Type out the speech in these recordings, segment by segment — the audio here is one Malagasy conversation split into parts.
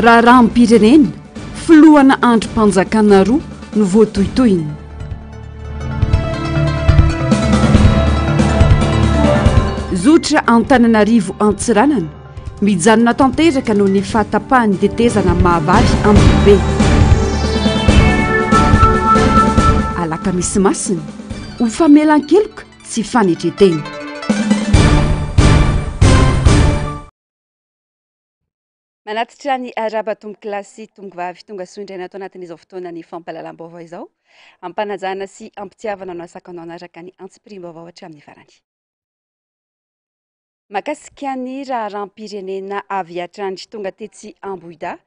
raharam-pirenena filohana androm-panjakana roa no voatohitohiny. Zotra Antananarivo Antsiranana mijanona tanteraka noho ny fahatapahany tetezana mahavary Ambohibe. Alakamisy masina ho famelan-keloka sy fanetretena. Manatitra ny araba tomboky lasy tomboky vavy tonga soindraina ato anatin'izao fotoana ny fampahalalam-baovao izao ampanajana sy ampitiavana no asakanao anaraka ny antsipirim-baovao hatramin'ny farany. Makasika ny raharam-pirenena avy atrandry tonga tetsy Ambohida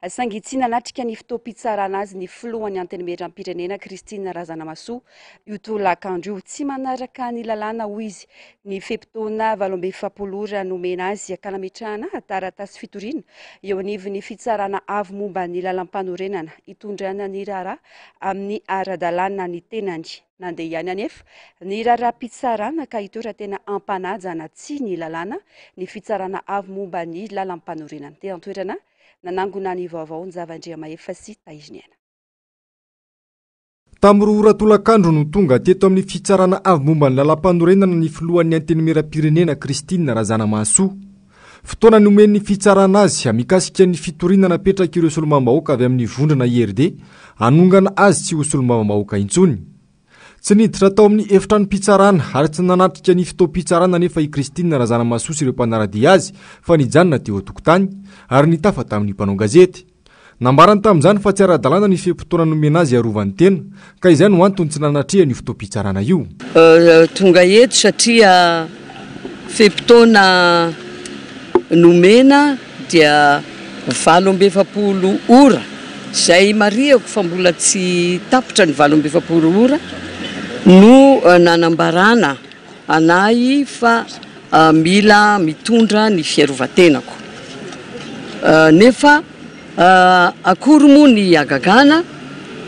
sangitsiana natrika ny fotoam-pitsarana azy ny filohan'ny antenimieram-pirenena Christine Razanamasoa io tolakandro io tsy manaraka ny lalàna hoy izy ny feptaona 27 nomena azy akalametrahana taratasy fitoriana eo anivon'ny fitsarana avy momba ny lalam-panorenana hitondrana ny raharaha amin'ny ara-dalàna ny tenany. Nandeha ihany anefa ny raharaham-pitsarana ka ito raha tena ampanajana tsy ny lalàna ny fitsarana avy momba ny lalam-panorenana. Te antoerana nanangona ny vaovao ny zavandria mahefa sy taiziniana. Tamin'ny ora-tolakandro no tonga teto amin'ny fitsarana avy momba ny lalam-panorenana ny filohan'ny antenimieram-pirenena Christine Razanamasoa. Fotoana nomen'ny fitsarana azy mikasika ny fitoriana napetraka ireo solombavam-bahoaka avy amin'ny vondrona IRD anongana azy tsy ho solombavam-bahoaka intsony. Tsy niditra tao amin'ny efitrano-pitsarana ary tsy nanatrika ny fotoam-pitsarana nefa i Christine Razanamasoa sy ireo mpanaradia azy fa nijanona teo an-tokotany ary nitafa tamin'ny mpanao gazety. Nambarany tamin'izany fa tsy ara-dalàna ny feptaona nomena azy arovan'ny tena ka izay no antony tsy nanatria ny fotoam-pitsarana io. Tonga eto satria feptaona nomena dia 27 ora izay mariako fa mbola tsy tapitra ny 27 ora no nanambarana anahy fa mila mitondra ny fiarovatenako. Nefa akory moa ny agagana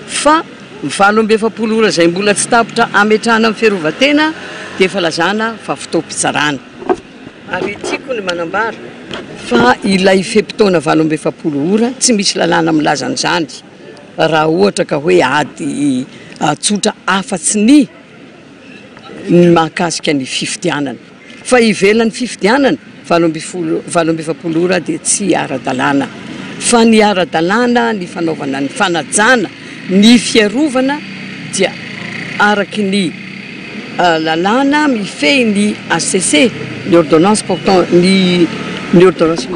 fa 27 ora izay mbola tsy tapitra ametrahana amin'ny fiarovatena dia efa lazana fa fotoam-pitsarana. Ary tiako ny manambara fa ilay feptaona 27 ora tsy misy lalàna milaza an'izany raha ohatra ka hoe ady tsotra afatsy ny mahakasika ny fifidianana fa ivelan'ny fifidianana 27 ora dia tsy ara-dalàna fa ny ara-dalàna ny fanaovana ny fanajana ny fiarovana dia araky ny lalàna mifehy ny ACC ny ordonnance portant ny ordonnance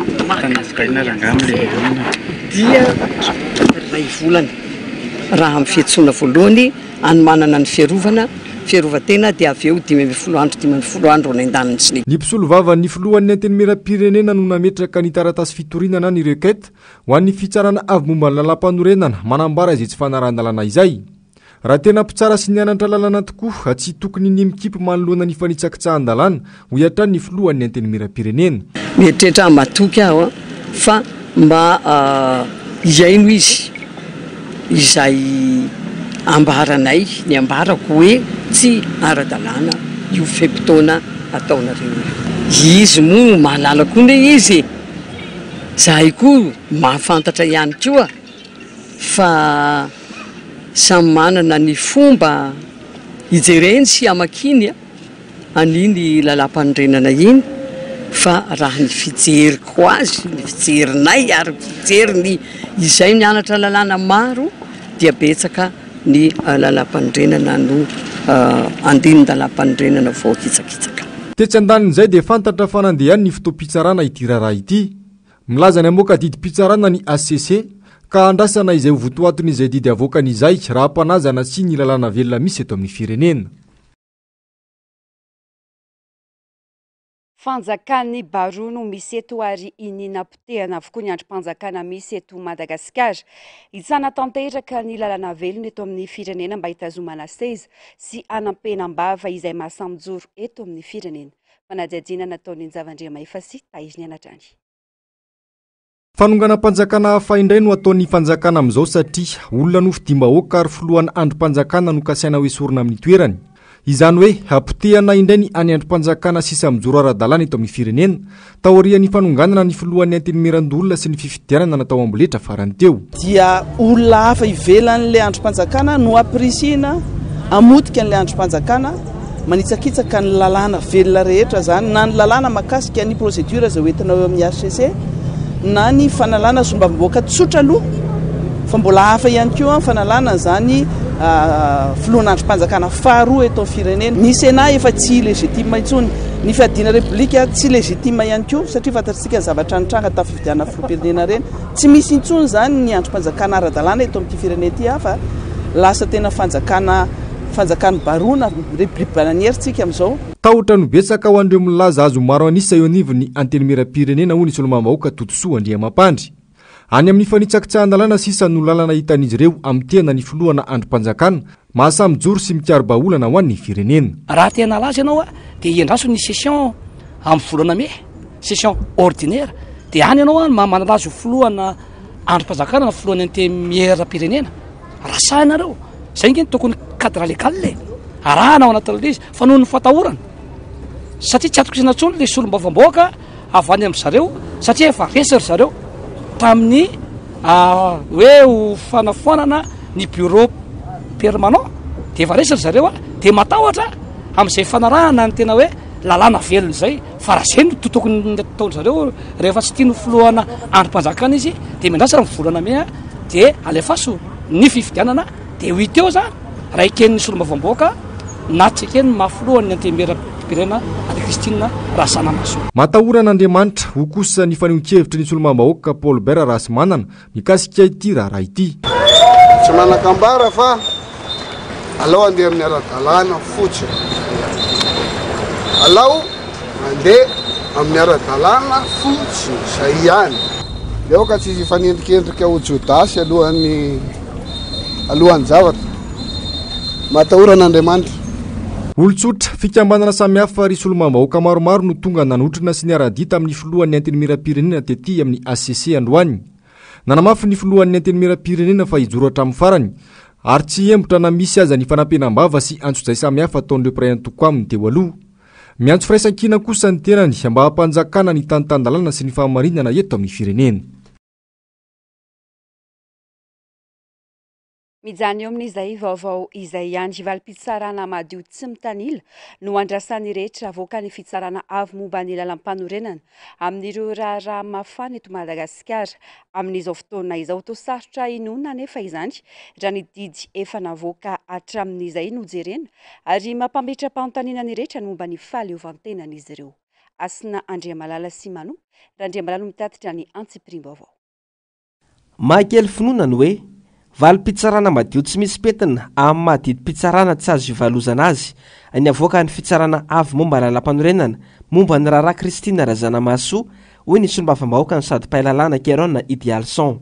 dia ray volana raha amin'ny fiantsoana voalohany anomanana ny fiarovatena dia avy eo 12 andro ny andaniny sy ny mpisolo vava ny filohan'ny antenimieram-pirenena no nametraka ny taratasy fitorinana ny requête ho an'ny fitsarana avy momba ny lalam-panorenana manambara izay tsy fanaran-dalàna izay. Raha tena mpitsara sy nianatra lalàna tokoa tsy tokony ny mikipy manoloana ny fanitsakitsahan-dalàna ho iatrany ny filohan'ny antenimieram-pirenena. Mieritreritra matoky aho fa mba iaino izy izay ambaranay ny ambarako hoe tsy ara-dalàna io feptaona ataonareo. Izy moa mahalala koa ne izy zahay koa mahafantatra ihany koa fa samy manana ny fomba ijereny sy amakiny aniny lalam-panorenana iny fa raha ny fijeriko azy ny fijerinay ary fijeriny izay mianatra lalàna maro dia betsaka ny lalam-panorenana no andiny lalam-panorenana vao kitsakitsaka. Tetsy andanin'izay dia fantatra fa nandehan'ny ny fotoam-pitsarana ity raharaha ity. Milaza ny amoaka didim-pitsarana ny ACC ka andrasana izay votoatony izay didy avoakan'izay raha ampanazana sy ny lalàna velona misy eto amin'ny firenena. Fanjakany Barou no misy eto ary ininam-potehana avokoa ny androm-panjakana misy eto Madagasikara. Hitsana tanteraka ny lalàna velona eto amin'ny firenena mba hitazomana seza sy anam-penam-bava izay mahasamijoro eto amin'ny firenena. Fanadihadiana nataon'ny zavandria mahefa sy taiziny anatrany. Fanonganam-panjakana hafa indray no ataon'ny fanjakana amin'izao satria olona no fidimbahoaka ary filohan'ny androm-panjakana no kasaina hoe sorona amin'ny toerany. izany hoe ampitehana indray ny any androm-panjakana sisa mijoro ara-dalàna eto amin'ny firenena taorian'ny fanonganana ny filohan'ny antenimiran-dolona sy ny fifidianana natao amboletra farany teo dia olona hafa ivelan'le androm-panjakana no aprisina amotika n'le androm-panjakana manitsakitsaka ny lalàna velona rehetra zany na ny lalàna makasika ny procédure zay hoentina eo amin'ny HCC na ny fanalana sombam-boaka tsotra aloha fa mbola hafa ihany koa fanalana zany filoana androm-panjakana faharoa eto firenena ny Sénat efa tsy légitime intsony ny fiadiana republika tsy légitime ihany koa satria fantatsika zavatra nitranga tafividiana filoam-pirenena reny tsy misy intsony zany ny androm-panjakana ara-dalàna eto amin'ity firenena ity hafa lasa tena fanjakana barona république bananière tsika am'izao tahotra no betsaka ho andreo milaza azo maro anisa eo anivo ny antenimiram-pirenena ho ny solombam-bahoaka totosoa Andriamampandry any amin'ny fanitsakitsahana-lalàna sisa no lalana hitan'izy ireo amin'ny tena ny filohana androm-panjakana mahasamijoro sy mikiaro-baolana ho an'ny firenena raha tena laza ianao dia iandraso ny session amin'ny volana me session ordinaire dia any ianao manalazo filohana androm-panjakana na filohany antenimiram-pirenena rasainareo zay ngeny tokony cadre légal le arahana ao anatin'le izy fa noho ny fatahorana satria tsy atokisana ntsony le solombam-bahoaka avy any amin'zareo satria efa resary zareo tamin'ny hoe ho fanafoanana ny bureau permanent dia efa resary zareo dia matahotra amin'izay fanarahana ny tena hoe lalàna velona zay fa raha zay no tokony taony zareo rehefa tsy tiany filohana androm-panjakana izy dia miandrasara mivolana me dia alefaso ny fifidianana dia ho iteo zany raha iken'ny solombam-bahoaka na tsy ekeny mafilohany antenimiram-pirenena Ady Christine Rasanamasoa matahoran'Andriamanitra ho kosa ny fanehoan-kevitry ny solombam-bahoaka Paul Bert Rasimanana mikasika ity raharaha ity tsy manakambara fa alao andeha amin'ny ara-dalàna fotsiny alao mandeha amin'ny ara-dalàna fotsiny zay ihany leo ka tsy fanendrikendrika ho Jodasy alohan'ny zavatra matahoran'Andriamanitra olotsotra fikambanana samihafa ry solombam-bahoaka maromaro no tonga nanotrina sy niara-dita amin'ny filohan'ny antenimiram-pirenena tety amin'ny ACC androany nanamafy ny filohan'ny antenimiram-pirenena fa hijoro hatramin'ny farany ary tsy embotra na misy aza ny fanampenam-bava sy antso-zay samihafa ataon'ireo mpiray antoko aminy teo aloha miantso firaisan-kina kosa ny tenany mba hampanjakana ny tanitandalana sy ny fahamarinana eto amin'ny firenena mijany eo amin'izay vaovao izay andry valim-pitsarana madio tsy mitanila no andrasan'ny rehetra avoaka ny fitsarana avy momba ny lalam-panorenana amin'ireo raharaha mafana eto Madagasikara amin'izao fotoana izao toa sarotra inona nefa izany raha ny didy efa navoaka hatramin'izay no jerena ary mampambetra-panontaniana ny rehetra ny momba ny fahaleovantenan'izy ireo Asina Andriamalala Simano raha Andriamalala mitatitra ny antsipirim-baovao mahakely finoana hoe valim-pitsarana madio tsy misy petina amin'ny mahadidy-pitsarana tsy azo ivalozana azy ny avoaka ny fitsarana avy momba lalam-panorenana momba ny raharaha Christine Razanamasoa hoy ny solombam-bahoaka ny sady pailalàna Keron Idialson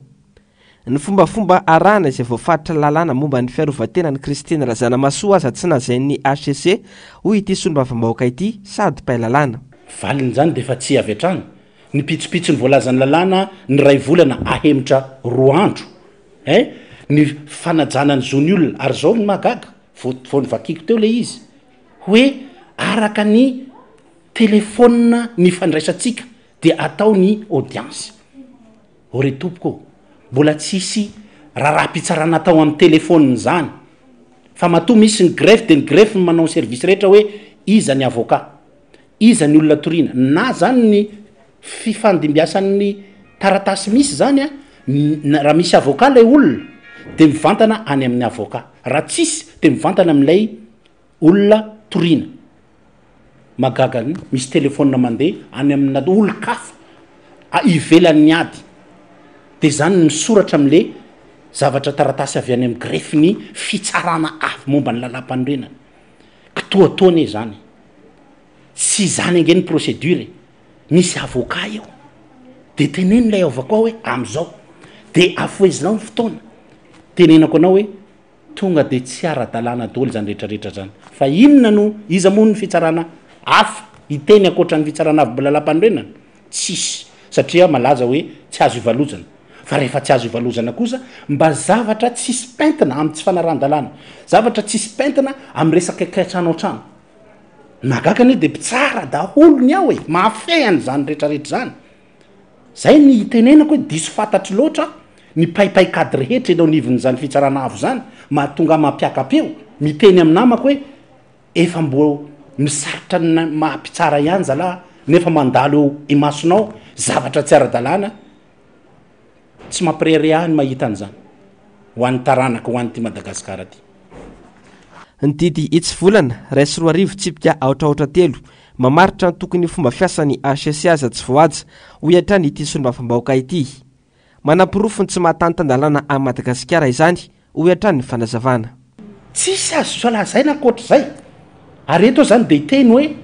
ny fombafomba arahana izay voafaritra lalàna momba ny fiarovatena ny Christine Razanamasoa aza tsy nazain'ny HCC hoy ity solombam-bahoaka ity sady pailalàna valiny zany dia efa tsy avy hatrany ny pitsopitso ny voalazan'ny lalàna ny ray volana ahemitra 2 andro ny fanajanany zony olona ary zao ny magaga vao nyvakiko teo le izy hoe araka ny telefona ny fandraisatsika dia atao ny audience ore tompoko mbola tsisy raha-pitsarana atao amin'ny telefona zany fa matoa misy ny greffe dia ny greffe ny manao ny service rehetra hoe iza ny avocat iza ny olona toriana na zany ny fifandimbiasan'ny taratasy misy zany raha misy avocat lay olona dia mivantana any amin'ny avocat raha tsisy dia mivantana amin'ilay olona toriana magagany misy telefona mandeha any amina olo-kafa ivelan'ny ady dia zany misoratra amin'le zavatra taratasy avy any amin'ny greffe ny fitsarana avy momba ny lalam-panorenana kitoatoana zany sy zany angeny procédure misy avocat eo dia tenen'ilay avocat hoe am'izao dia afoezinao ny fotoana tenenako anao hoe tonga dia tsy ara-dalàna daholo zany rehetrarehetra zany fa inona no iza moa ny fitsarana hafa hiteny akoatra ny fitsarana avy lalam-panorenana tsisy satria malaza hoe tsy azo ivalozana fa rehefa tsy azo ivalozana kosa mba zavatra tsisy pentina amy tsy fanaran-dalàna zavatra tsisy pentina amy resaka katrano trano magaga anie de pitsara daholony ao e mahafehany zany rehetrarehetra zany zay ny tenenako hoe diso fantatry loatra ny paipaikady rehetra enao nivon'zany fitsarana avo zany mahatonga mampiakapeo miteny amy namako hoe efa mbo misarotra mahampitsara ihany zala nefa mandalo eo imasonao zavatra tsy ara-dalàna tsy mampireriahany mahita an'izany ho an'ny taranaka ho an'ny ty Madagasikara ty ny didy itsy volana raisy roa arivo tsipika aotraotra telo mamaritra ny tokony fomba fiasany HCC aza tsy voaja ho iatra ny ity solombavam-bahoaka ity manam-pirofony tsy mahatanitandalàna amin'ny Madagasikara izany ho iatra ny fanazavana tsisy azo salazaina akoatra zay ary eto zany de teny hoe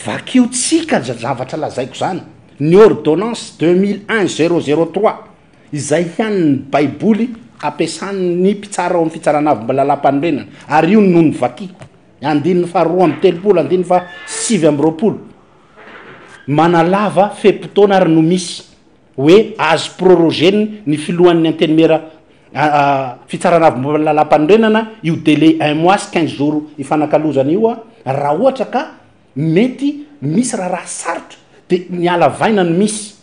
vakiotsika zavatra lazaiko zany ny ordonnance 2001-003 izay hian'ny baiboly ampiasan'ny mpitsara ao amin'ny fitsarana avy mbola lampanorenana ary io noho ny vaky andininy fa 2 andininy fa 7 manalava fepotona ary no misy hoe azo prorogeny ny filohan'ny antenimera fitsarana avy mbola lampanorenana io délai 1 mois 15 jours ifanakalozana io raha ohatra ka mety misy raha sarotra de mialavaina ny misy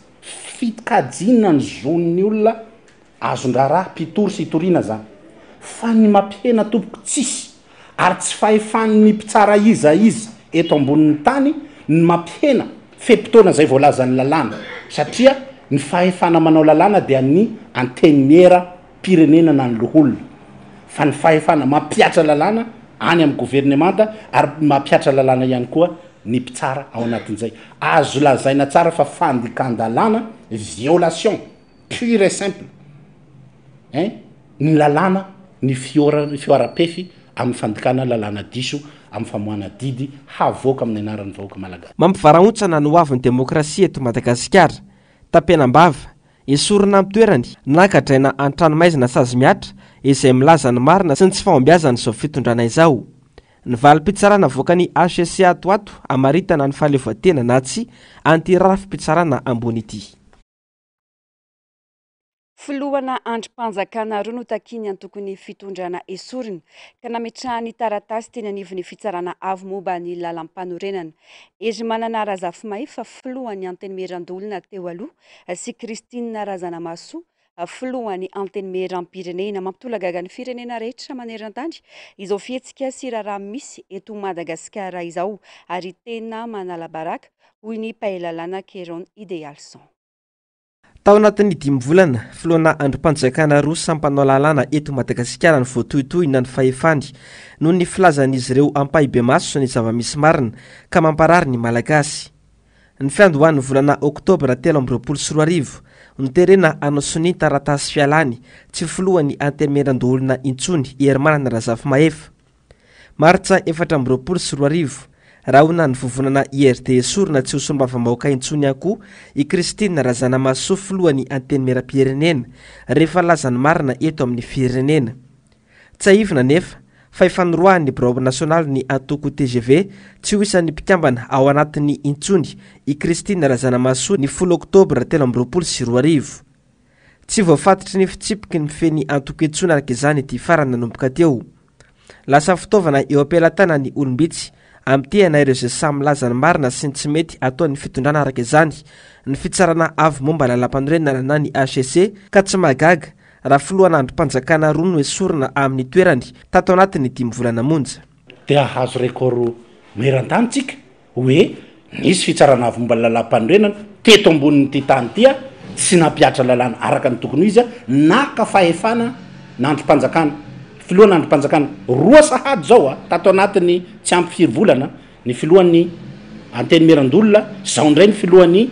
fitikajina ny zon'ny olona azon-draharaha mpitory sy hitoriana zany fa ny mampihena tompoko tsisy ary tsy fahefan'ny mpitsara iza eto ambonin'ny tany ny mampihena fepotona zay voalazan'ny lalàna satria ny fahefana manao lalàna dia ny antenimiera pirenena na ny loholona fa ny fahefana mampiatra lalàna any amin'ny gouvernemanta ary mampiatra lalàna ihany koa ny mpitsara ao anatin'izay azo lazaina tsara fa fandikan-dalàna violation pure et simple ny lalàna ny fioara-pefy amin'ny fandikana lalàna diso amin'ny famohana didy havoaka amin'ny anaran'ny vahoaka malagasy mampivarahontsana ny hoavin'ny demokrasia eto Madagasikara tampenam-bava esorina amin'ny toerany nankadraina an-tranomaizina sazy miatra izay milaza ny marina sy ny tsy fahombiazana izao fitondrana izao ny valim-pitsarana voaka ny HCC atoato amaritana ny fahaleovatena na tsy antirafim-pitsarana ambony ity filohana androm-panjakana roa no takiny antokony fitondrana esorina ka nametrahany taratasy teny anivon'ny fitsarana avo momba ny lalam-panorenana ery manana Razafimay fa filohany antenimerandolona teo aloha sy Christine Razanamaso filohany antenimeram-pirenena mampitolagaga ny firenena rehetra maneran-tany izao fihetsika sy raharaha misy eto Madagasikara izao ary tena manala baraka hoy ny mpahalalana Keron Idealson. Tao anatin'ny 5 volana filohana androm-panjakana roa sampanao lalàna eto Madagasikara ny voatohitohina ny fahefany noho ny filazan'izy ireo ampahibe maso ny zava-misy marina ka mamparary ny malagasy. Ny fiandohan'ny volana oktobra 2024 niterena anao soni taratasy fialany tsy filohany antenimieran-doholona intsony ery manana Razafimay martsa 2024 raha ona ny vovonana IRD sorina tsy hosolombavam-bahoaka intsony akoho i Christine Razanamaso filohany antenimera-pirenena rehefa lazany marina eto amin'ny firenena tsy aivina nefa fa ifanoroahany Bureau National ny antoko TGV tsy ho isan'ny mpikambana ao anatin'ny intsony i Christine Razanamaso ny 10 oktobra 2024 tsy voafatitry ny fitsipiky ny feny antoko intsony araka izany ity farany nanomboka teo lasa fitaovana eo ampelantanany olombitsy amtehana ireo zay samy lazany marina sy ny tsy mety ataon'ny fitondrana araka izany ny fitsarana avo momba lalam-panorenana na ny HCC ka tsy magaga raha filohana androm-panjakana roa no esorina amin'ny toerany tato anatin'ny 5 volana monja dia ahazo rekoro meran-tanytsika hoe nisy fitsarana avo momba lalam-panorenana teto ambonin'ity tany tia tsy nampiatra lalàna araka ny tokony izy naka fahefana n'androm-panjakana filohana androm-panjakana roa sahady zao tato anatiny tsy ampy 4 volana ny filohan'ny antenimeran-dolona zao ndray ny filohan'ny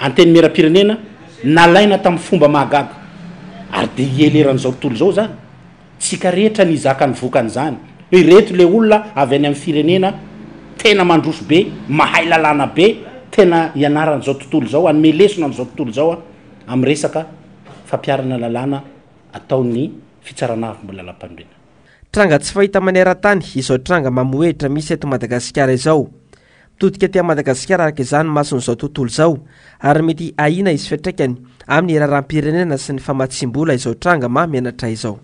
antenimera-pirenena nalaina tamin'ny fomba mahagaga ary de ieleran'izao tontolo zao zany tsika rehetra ny zaka ny vokan'izany ireto le olona avy any amin'ny firenena tena mandroso be mahay lalàna be tena ianaran'izao tontolo zao anome lesona an'izao tontolo zao amin'ny resaka fampiarana lalàna ataon'ny fitsarana avy mbola lalam-panorenana tranga tsy fahita maneran-tany izao tranga mamoehitra misy eto Madagasikara izao todika ty Madagasikara araka izany mason'izao tontolo zao ary mety ahina izy fiatraikany amin'ny raharam-pirenena sy ny famatsimbola izao tranga mianatra izao.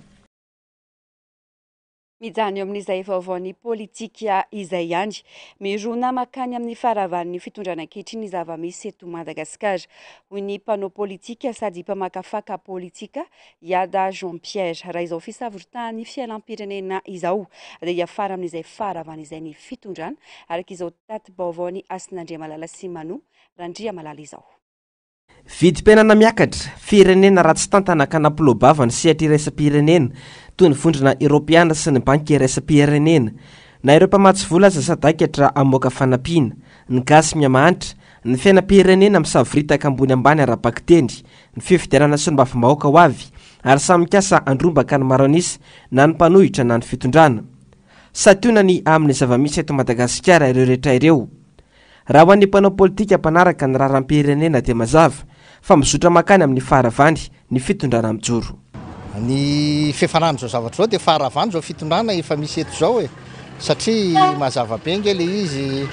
Mijany eo amin'izay vaovaon'ny politika izay ihany mirona makany amin'ny faravan'ny fitondrana ankehitriny zava-misy eto Madagasikara. Hoy ny mpanao politika sady mpamakafaka politika Iada Jean Pierre raha izao fisavorotany fiainam-pirenena izao dia hiafara amin'izay faravan' izay ny fitondrana araka izao taty baovaon'ny Asinandria Malala sy Manu Randria Malala izao. Vidim-piainana miakatra firenena ratsy tantana ka nampilobava ny sehatra iraisam-pirenena toy ny vondrona Eropeana sy ny banky iraisam-pirenena na ireo mpamatsy vola aza sadakatra amoaka fanampiana ny gasy miamahanitra ny fiainam-pirenena misaviritaka ambony ambany ara-bakitendry ny fifidianana sy ny mbavim-bahoaka ho avy ary samy mikasa andrombaka ny maroanisa na ny mpanohitra na ny fitondrana sationany amin'ny zava-misy eto Madagasikara ireo rehetra ireo. Raha ho an'ny mpanao politika mpanaraka ny raharam-pirenena dia mazava fa mizotra makany amin'ny faharavany ny fitondrana mijoro. Ny fiafarany zao zavatra zao dia faharavany zao fitondrana efa misy eto zao satria mazava be ngely izy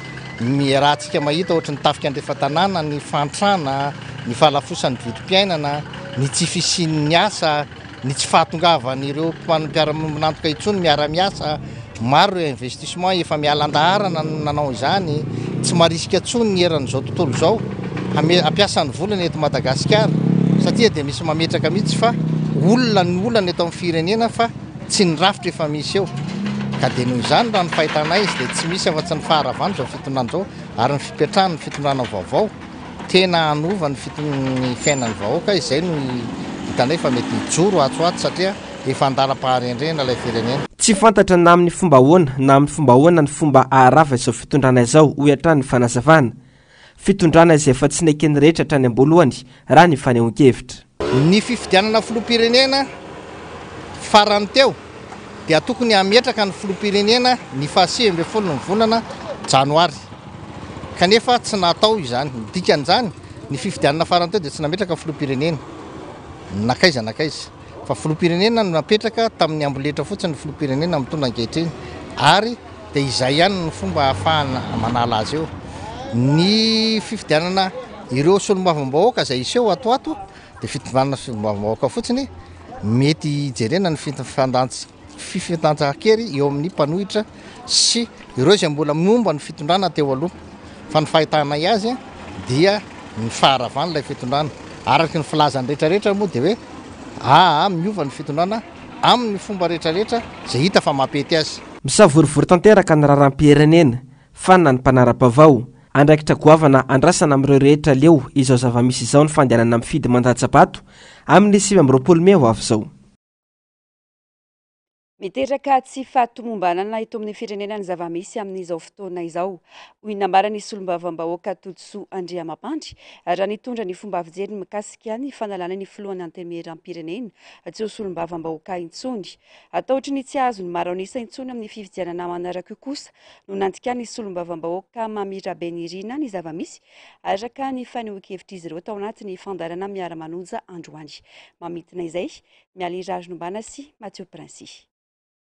rahantsika mahita ohatra ny tafika andrefa tanàna ny fantrana ny fahalafosan'ny vidim-piainana ny tsy fisian'ny asa ny tsy fahatongavan'ireo mpiara-manantoka intsony miara-miasa maro ireo investissement efa mialan-daharana nanao izany tsy marisika tsony ny eran'izao tontolo zao ampiasan'ny volana eto Madagasikara satria dia misy mametraka mihitsy fa olona eto amin'ny firenena fa tsy ny rafitra efa misy eo ka dia noho izany raha ny fahitana izy dia tsy misy afa-tsy ny faharavany zao fitondrana zao ary ny fipetrahany fitondrana vaovao tena anova ny fiainan'ny vahoaka izay no hitanay fa mety hijoro atsoato satria efa andala-paharendrena ilay firenena. Tsy fantatra na amin'ny fomba ahoana na amin'ny fomba ahoana ny fomba aharava izao fitondrana izao ho hatrany fanazavana. Fitondrana izay efa tsy naikeny rehetra hatrany am-boalohany raha ny fanehoan-kevitra. Ny fifidianana filoham-pirenena farany teo dia tokony hametraka ny filoham-pirenena ny 10 ny volana Janoary. Kanefa tsy natao izany, dikan'izany ny fifidianana farany teo dia tsy nametraka ny filoham-pirenena. Nakaiza. Fa filoham-pirenena no napetraka tamin'ny amboletra fotsiny ny filoham-pirenena mitondra ankehitriny ary dia izay ihany ny fomba ahafahana manala azy eo. Ny fifidianana ireo solombavambahoaka izay iseho atoato dia fitondrana solombavambahoaka fotsiny mety jerena ny fifidanjan-kery eo amin'ny mpanohitra sy ireo izay mbola momba ny fitondrana teo aloha fa ny fahitana azy dia ny faharavany ilay fitondrana araky ny filazany rehetrarehetra moa dia hoe miova ny fitondrana amin'ny fomba rehetrarehetra izay hita fa mampety azy. Misavorivory tanteraka ny raharam-pirenena fanina ny mpanara-pavao andraikitra goavana andrasana amin'ireo rehetra leo izao zava-misy izao ny fandehanana amin'ny fidy mandatsabato amin'ny 20 Mei ho avy izao. Miteraka tsy fahatomombanana eto amin'ny firenena ny zava-misy amin'izao fotoana izao. Hoy nambarany solombavambahoaka Todsoa Andriamampandry raha nitondra ny fomba fijery mikasika ny fanalana ny filohan'ny antenimieram-pirenena tsy ho solombavambahoaka intsony. Ataotry ny tsy azo ny maronisa intsony amin'ny fifidianana manaraka kosa no nantika ny solombavambahoaka Mamirabenirina ny zava-misy araka ny fanehoan-kevitra izy ireo tao anatin'ny fandarana miara-manonja androany. Mamitina izay mialirary nombana sy Mathieu Princy.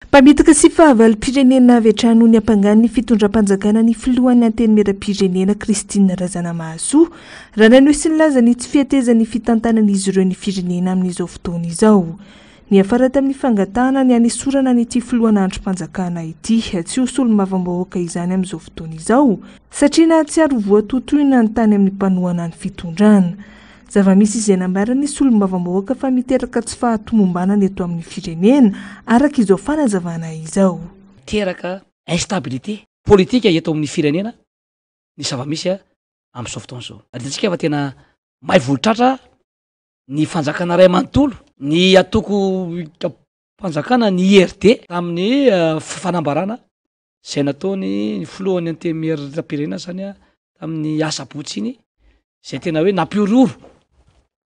Mpamitaka sy fahavalo-pirenena avy hatrany ny ampangany ny fitondram-panjakana ny filohan'ny antenimieram-pirenena Christine Razanamahasoa raha naneho sy nilaza ny tsy fihatezan'ny fitantanan'izy ireo ny firenena amin'izao fotoana izao. Ny afara tamin'ny fangatahana ny anesorana n'ity filohan'ny androm-panjakana ity tsy ho solombavambahoaka izany amin'izao fotoana izao satria na tsy ary voatotoina ny tany amin'ny mpanohana ny fitondrana. Zava-misy izay nambarany solombavambahoaka fa miteraka tsy fahatomombanana eto amin'ny firenena araka izao fanazavana izao. Teraka instabilité politika eto amin'ny firenena ny zava-misy amin'izao fotoana izao. Aditsika fa tena mahay volotratra ny fanjakana ray amanontolo ny atoko fanjakana ny IRD tamin'ny fanambarana izay nataony filohan'ny antenimieram-pirenena zany tamin'ny asabotsy iny izay tena hoe nampiororo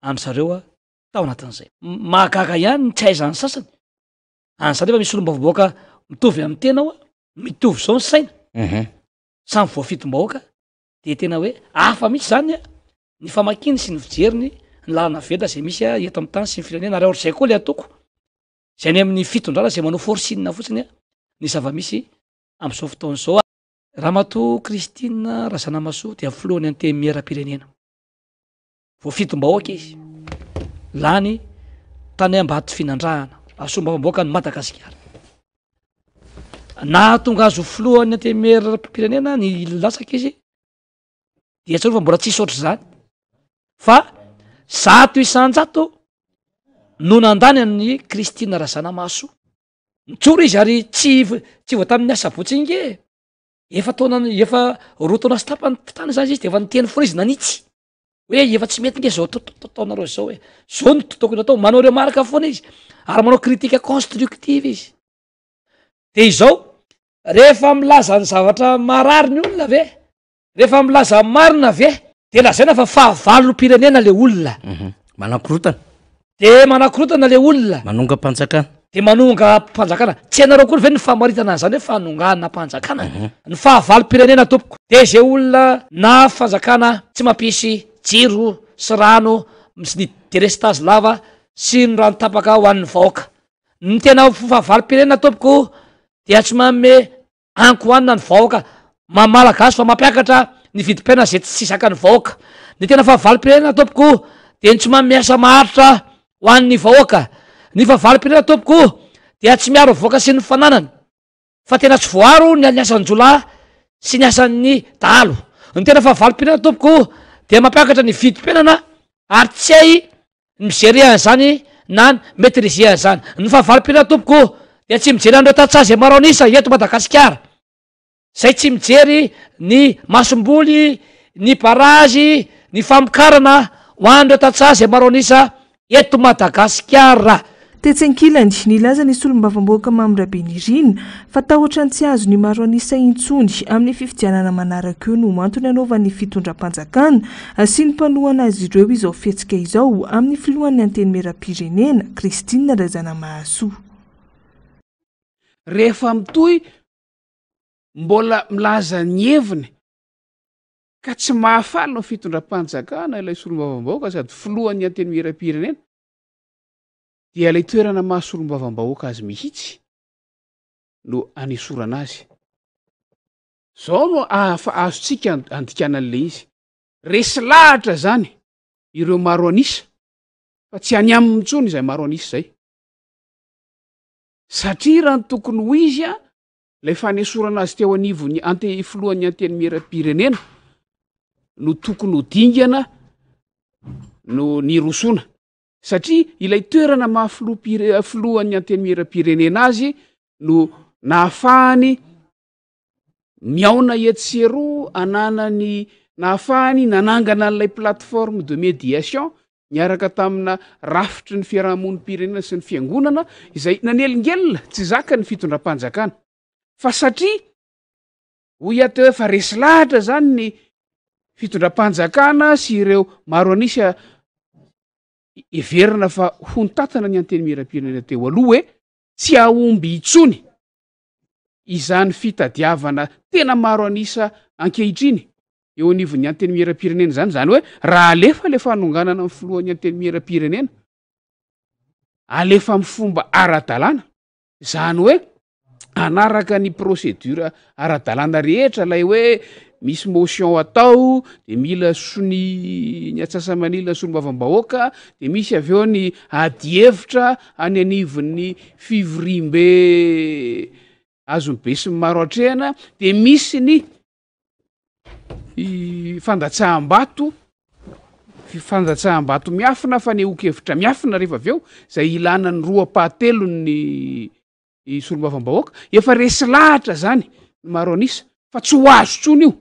any zareo tao anatin'izay. Mahagaga ihany tsy aizany sasany. An'izany efa misy solombavambahoaka mitovy amin'ny tena mitovy zao ny saina. Samy voafitim-bahoaka dia tena hoe hafa misy zany ny famakiny sy ny fijeriny ny lalana vedra izay misy eto amin'ny tany sy ny firenena ary ohatr'izay koa le atoko. Izay ny amin'ny fitondrana izay manao forsinina fotsiny ny zava-misy amin'izao fotoana izao. raha mato Kristina Razanamasoa dia filohan'ny antemieram-pirenena vo fitom-bahoaka izy lany tany ambato finandrahana asombavamboaka ny Madagasikara na tonga azo filohan'ny antemieram-pirenena ny lasaka izy dia tsy fa mbola tsisy oatra zany fa 100 isan-jato no nandany amin'ny Kristina Razanamasoa nitsoro izy ary tsy voatamin'ny asa botsinge efa roa taona sy tapany tany zany izy de efa niteny foana izy nanitsy hoe efa tsy mety nge zao taonareo zao hoe zao no tokony atao manao reo maraka foana izy ary manao kritika constructive izy de izao rehefa milaza ny zavatra marary ny olona ve rehefa milaza marina ve de lazaina fa fahavalom-pirenena le olona manakorotana de manakorotana le olona manonga mpanjakana de manonga mpanjakana tsy hainareo koa ve ny famaritana zany hoe fanongana mpanjakana ny fahavalo-pirenena tompoko de zay olona na fanjakana tsy mampisy jiro sy rano sy ny delestage lava sy ny rano tapaka ho an'ny vahoaka ny tena fahavalo-pirenena tompoko dia tsy manome ankohanina ny vahoaka mamalagasy fa mampiakatra ny vidim-piainana zay tsy zakany vahoaka ny tena fahavalo-pirenena tompoko de ny tsy manome asa maharitra ho an'ny vahoaka ny fahavalo-pirenena tompoko dia tsy miaro voaka sy ny fananany fa tena tsy voaro ny asan'ny jolay sy ny asan'ny dalo ny tena fahavalo-pirenena tompoko de mampiakatra ny vidim-piainana ary tsy hay mijery an'izany na maîtriser an'izany ny fahavalo-pirenena tompoko dia tsy mijery an'ireo tatsazy maro anisa eto Madagasikara zay tsy mijery ny masomboly ny barazy ny famokarana ho an'ireo tatsazy maro anisa eto Madagasikara tetsenkilany nilaza ny solombavam-boaka mamirabenirina fa tahotra ny tsy azo ny maro anisa intsony amin'ny fifidianana manaraka eo no mantony anaovan'ny fitondram-panjakana sy ny mpanohana azy ireo izao fihetsika izao amin'ny filohan'ny antenimieram-pirenena Kristina Razanamasoa rehefa mitoy mbola milaza ny heviny ka tsy mahafaly no fitondram-panjakana ilay solombavam-bahoaka sady filohan'ny antenimieram-pirenena dia ilay toerana mahasolombavam-bahoaka azy mihitsy no anesorana azy zao no azontsika andikanan'le izy resy lahatra zany ireo maro anisa fa tsy any aminy mitsony izay maro anisa zay satria raha ny tokony ho izy a lay fanesorana azy teo anivony filohan'ny antenimieram-pirenena no tokony ho dingana no nirosona satria ilay toerana mahafilohan'ny antenimieram-pirenena azy no nahafahany miaona etsero ananany nahafahany nanangana n'ilay plateforme de médiation niaraka tamina rafitry ny fiarahamonimpirenena sy ny fiangonana izay nanelingelina tsy zaka ny fitondram-panjakana fa satria ho iateo hoe fa resy lahatra zany ny fitondram-panjakana sy ireo maro anisa everina fa hontatana ny antenimieram-pirenena teo aloha hoe tsy ahomby itsony izany fitadiavana tena maro anisa ankehitriny eo anivon'ny antenimieram-pirenena zany hoe raha alefa le fanonganana amin'ny filohan'ny antenimieram-pirenena alefa amin'ny fomba ara-dalàna zany hoe anaraka ny procédure ara-dalàna rehetra lay hoe misy motion atao de mila ny atsasa-manilana solombavam-bahoaka de misy avy eo ny adihevitra any anivon'ny fivorimbe azombe sy ny maro atrehana de misy ny fandatsaham-bato miafina fa nehonkevitra miafina rehefa avy eo zay ilana ny roapahatelony solombavam-bahoaka efa resy lahatra zany ny maro anisa fa tsy ho azo tsony io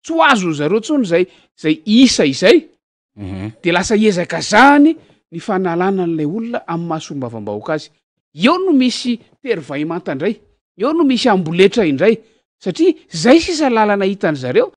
tsy ho azo zareo tsony zay isa izay de lasa ezaka zany ny fanalana n'lay olona amin'ny mahasolombavam-bahoaka azy eo no misy terivahimanta indray eo no misy amboletra indray satria zay sisa lalana hitany zareo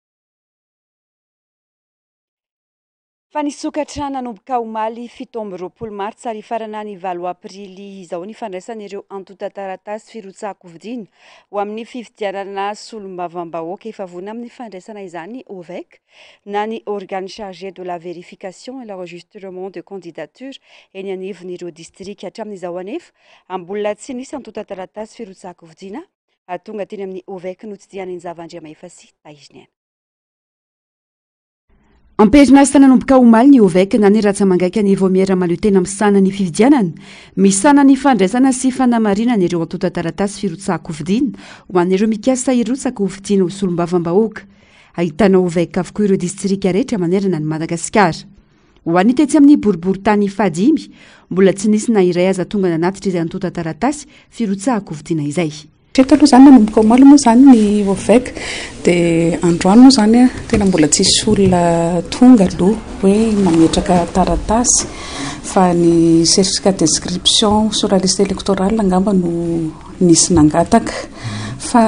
fa nisokatra nanomboka omaly 17 martsa ary farana ny 8 aprily izao ny fandraisan'ireo antota taratasy firotsahako-vidiana ho amin'ny fifidianana solombavam-bahoaka efa vona amin'ny fandraisana izany OVEC na ny organe chargé de la vérification et l'enregistrement de candidature eny anivon'ireo district hatramin'izao anefa ambola tsy nisy antota taratasy firotsahako-vidiana tonga teny amin'ny ovek no tsy diany ny zava-andriamaefasy taiziny aina amperina sy tananomboka omaly ny ovek na ny ratsamangaiky ny vomiera maleo tena misana ny fividianana misana ny fandraisana sy fanamarinana ireo antota taratasy firotsahako vidina ho an'ireo mikasa irotsaka ho vidiana ho solombavam-bahoaka ahitana ovek avokoa ireo distrika rehetra manerana ny Madagasikara ho any tetsy amin'ny boribory tany fadimy mbola tsy nisy na iray aza tonga nanatitra izay antota taratasy firotsahako vidiana izay Treto aloha zany nanomboka omaly moa zany ny ovek dia androany moa zany tena mbola tsisy olona tonga aloha hoe mametraka taratasy fa ny certificat d'inscription sur la liste électorale angamba no nisy nangataka fa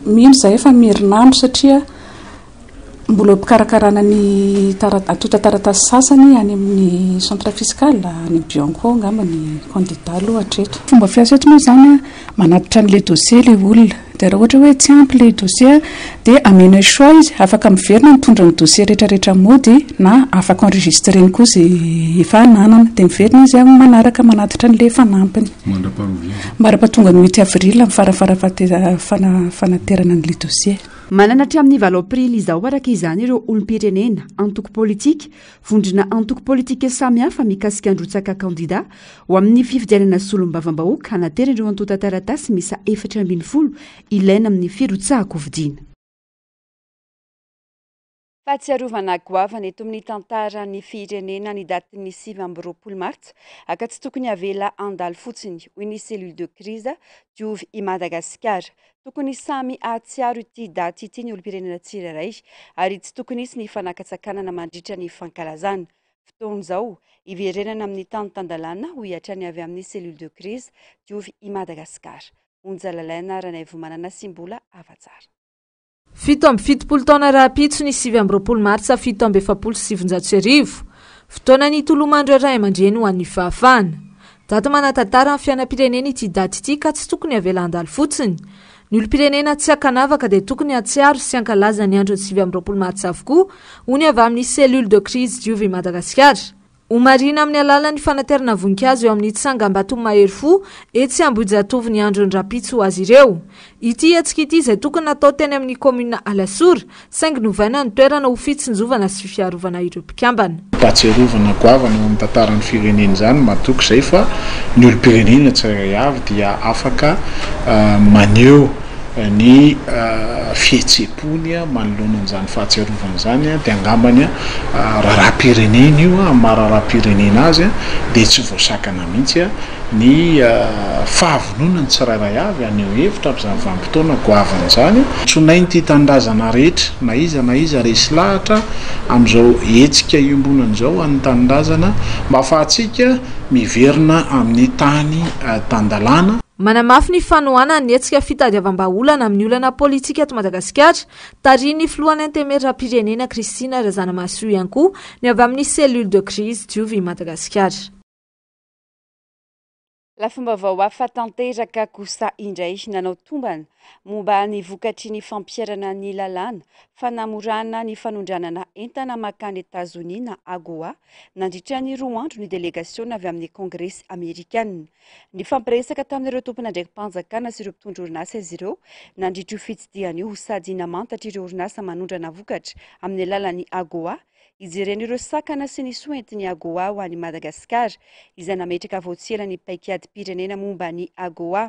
mino zay efa miherinandro satria mbola mpikarakarana ny atota taratasy sasany any amin'ny centre fiscal any Bianco angamba ny candidat aloha hatreto fomba fiasa eto moa zany manatitra an'ilay dossier ilay olona dia raha ohatra hoe tsy ampy ilay dossier dia amena choix izy afaka miverina mitondra ny dossier rehetrarehetra mody na afaka enregistreny koa izay efa ananana dia miverina izy manaraka manatitra an'ilay fanampiny marapatonga ny 8 avril amin'ny farafahafatera fanaterana an'ilay dossier manana hatramin'ny 9 aprily izao araka izany ireo olom-pirenena antoko politika vondrina antoko politika samihafa mikasika androtsaka kandida ho amin'ny fifidianana solombavam-bahoaka hanaterana ireo antota taratasy misa 420 ilaina amin'ny firotsahako vidiana fahatsiarovana goavana eto amin'ny tantara ny firenena ny datin'ny 7 martsa aka tsy tokony avela andalo fotsiny hoy ny cellule de crise diovy i Madagasikara tokony samy ahatsiaro ity daty ity ny olom-pirenena tsirairay ary tsy tokony isy ny fanakatsakanana mandritra ny fankalazana fotoan'izao iverenana amin'ny tany tandalana ho hiatrany avy amin'ny cellule de crise diovy i Madagasikara onjalalaina ranay vomanana simbola afatsara 7 taona raha-pitso ny 7 martsa 7 fotoana ny tolomandro iray aman-dreny ho an'ny fahafahana daty manatantara amin'ny fiainam-pirenena ity daty ity ka tsy tokony avela andalo fotsiny ny olom-pirenena tsy ankanavaka dia tokony atsiaro sy ankalaza ny andro 7 martsa avokoa hony avy amin'ny cellule de crise diovy Madagasikara omarina amin'ny alalan'ny fanaterana voninkazo eo amin'ny tsangam-bato mahery fo etsy Ambohijatovy ny andro ndrapitso ho azy ireo ity hetsika ity izay tokony natao teny amin'ny komina Alasora saingy novaina ny toerana ho fitsinjovana sy fiarovana ireo mpikambana fahatsiarovana goavana eo amin'ny tantaran'ny firenena izany matoky izay fa ny olom-pirenena tsirairay avy dia afaka maneho ny fihetseponya manoloana an'izany fahatsiarovana izany dia angambany raharam-pirenena io amin'ny mahararam-pirenena azy dia tsy voasakana mihitsy ny fahavononany tsirairay avy aneo hevitra amin'izany vanim-potoana goavana izany tsonainy ity tanindrazana rehetra na iza resy lahatra amin'izao hetsika iombonan'izao an'ny tanindrazana mba ahafahantsika miverina amin'ny tany tandalana manamafy ny fanohana ny hetsika fitadiavam-baolana amin'ny olana politika eto Madagasikara tariny filohan'ny antemeram-pirenena Kristina Razanamahasoa ihany koa ny avy amin'ny cellule de crise diovy Madagasikara lafomba vao hafa tanteraka kosa indray nanao tombana momba ny vokatry ny fampiarana ny lalàna fanamorana ny fanondranana entana makany Etazonia na AGOA nandritra ny 2 andro ny délégation avy amin'ny Congrès américaine ny fampiresaka tamin'ireo tompona andraiki-panjakana sy ireo mpitondra orinasa izy ireo nandritra io fitsidiana io sady namantatra ireo orinasa manondrana vokatra amin'ny alalan'ny AGOA ijereny ireo sakana sy ny soentiny AGOA ho an'i Madagasikara izay nametraka voatsela ny paikady-pirenena momba ny AGOA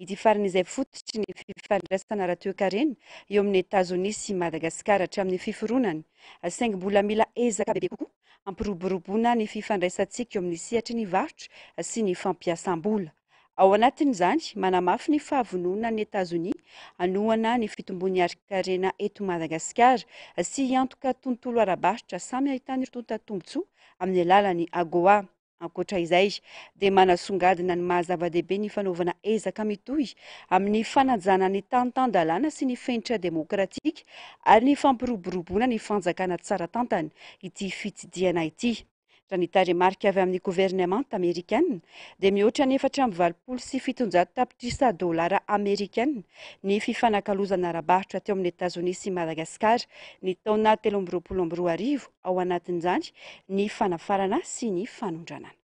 ity faran'izay fototry ny fifandraisana ara-toe-karena eo amin'ny Etazonia sy Madagasikara hatramin'ny fiforonany saingy mbola mila ezaka bebe kokoa ampiroboroboana ny fifandraisantsika eo amin'ny sihatry ny varotra sy ny fampiasam-bola ao anatin'izany manamafy ny fahavonona ny Etazonia anohana ny fitombony ari-karena eto Madagasikara sy hiantoka tontolo ara-barotra samy ahitany tonta-tombotsoa amin'ny alalan'ny AGOA ankoatra izay dia manasongadina ny mahazava-dehibe ny fanaovana ezaka mitohy amin'ny fanajana ny tany-tandalana sy ny fenitra demokratika ary ny fampiroboroboana ny fanjakana tsara tantany ity fitsidiana ity raha ny taremarika avy amin'ny gouvernement américaine dia mihoatra ny 427 tapitrisa dolara américaine ny fifanakalozana ara-barotra teo amin'ny Etazonia sy Madagasikara ny taona 2022 ao anatin'izany ny fanafarana sy ny fanondranana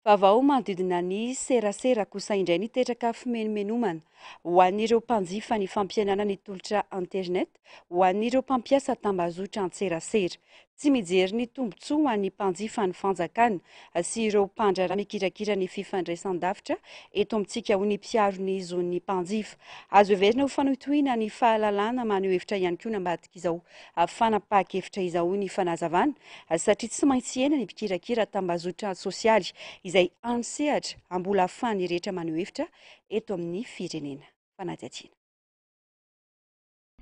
Vaovao manodidina ny serasera kosa indray nitetraka fimenomenomana ho an'ireo mpanjifa ny fampianana ny tolotra internet ho an'ireo mpampiasa tambazotra antserasera tsy mijery ny tombontsoa ho an'ny mpanjifa ny fanjakana sy ireo mpandrara mikirakira ny fifandraisan-davitra eto amintsika ho ny mpiaro ny zon'ny mpanjifa azo heverina ho fanohitohina ny fahalalana maneho hevitra ihany koa nambadika izao fanapahan-kevitra izao ny fanazavana satria tsy maintsy ena ny mpikirakira tambazotra sosialy izay ansehatra ambola afahany rehetra maneho hevitra eto amin'ny firenena fanadihadiana.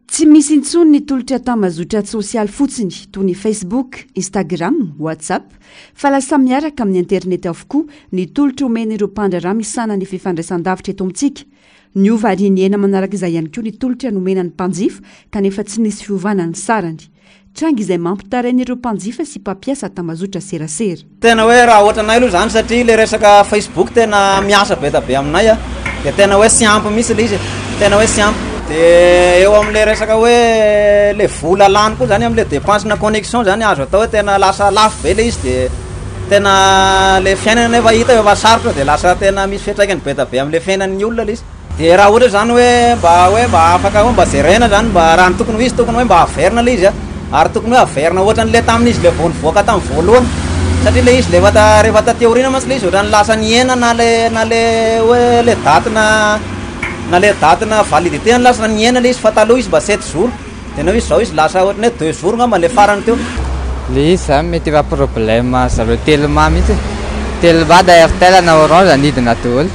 Tsy misy intsony ny tolotra tambazotra sosialy fotsiny toy ny Facebook, Instagram, WhatsApp fa lasa miaraka amin'ny internet avokoa ny tolotra omena ireo mpandrara misana ny fifandraisan-davitra eto amintsika. Niova ary niena manaraka izay ihany koa ny tolotra nomena ny mpanjifa kanefa tsy nisy fiovana ny sarany. Tranga izay mampitarainy ireo mpanjifa sy mpampiasa tambazotra serasera. Tena hoe raha ohatra anay aloha zany satria le resaka Facebook tena miasa be aminay dia tena hoe sy ampy misy le izy tena hoe sy ampy dia eo amin'le resaka hoe le vola lany koa zany amin'le dépense-na connexion zany azo atao hoe tena lasa lafo be le izy dia tena le fiainana nefa hita efa sarotra dia lasa tena misy fiantraikany be amin'le fiainan'ny olona le izy. Dia raha ohatra zany mba afaka mba jerena zany mba raha ny tokony ho izy tokony hoe mba averina le izy ary tokony hoe averina ohatran'le tamin'izy le vao nivoaka tamin'ny voalohany satria le izy rehefa tateoriana mantsy le izy ohatran'ny lasa niena na le hoe le datina validité ny lasa niena le izy fa taloha izy mba 7 jours dia nao izy zao izy lasa ohatrany hoe 2 jours ngamba le farany teo. Le izy zany mety efa problème zareo telma mihitsy telma da airtel na orange anidina daholo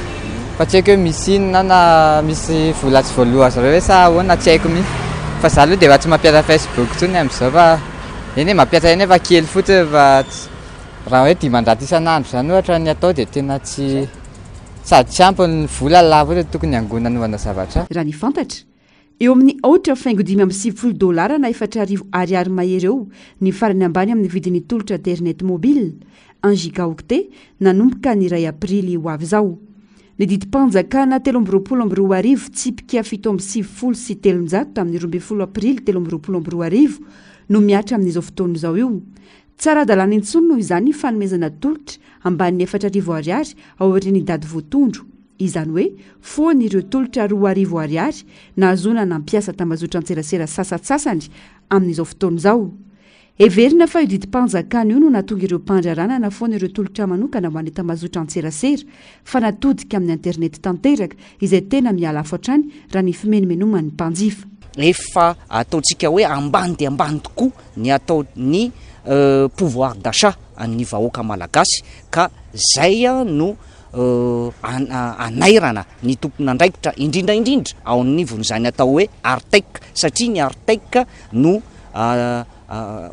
fa tsy haiko hoe misy inona na misy vola tsy voaloha zareo hoe sa ahoana tsy haiko mihitsy fa za aloha dia efa tsy mampiasa Facebook tsony amin'izao fa eny mampiasa eny efa kely fotsiny fa raha hoe 10 isan'andro zany ohatra ny atao dia tena tsy sady tsy ampy ny vola lava ohatra tokony angona anovana zavatra. Raha ny fantatra eo amin'ny ohatra faingo $570 na $4,000 mahery eo ny farany ambany amin'ny vidin'ny tolotra internet mobile 1 gigaoctet nanomboka ny 2 aprily ho avy izao. Ny didim-panjakana 13 tsipika 7 sy 3 tamin'ny 12 aprily 13 no miatra amin'izao fotoana izao io. Tsara dalàna intsony noho izany ny fanomezana tolotra ambanin'ny $4,000 aorian'ny dady voatondro. Izany hoe foany ireo tolotra $2,000 nahazoana nampiasa tambazotra antserasera sasatsasany amin'izao fotoana izao. Heverina fa io didim-panjakana io no natonga ireo mpandrarana na foana ireo tolotra manokana ho an'ny tambazotra antserasera fa natodika amin'ny internet tanteraka izay tena miala afo hatrany raha ny fimenomenoman'ny mpanjifa. Efa ataontsika hoe ambany dia ambany tokoa ny atao ny pouvoir d'achat an'ny vahoaka malagasy ka zay no anairana ny tompon'andraikitra indrindra ao anivon'izany atao hoe Artec satria ny Artec no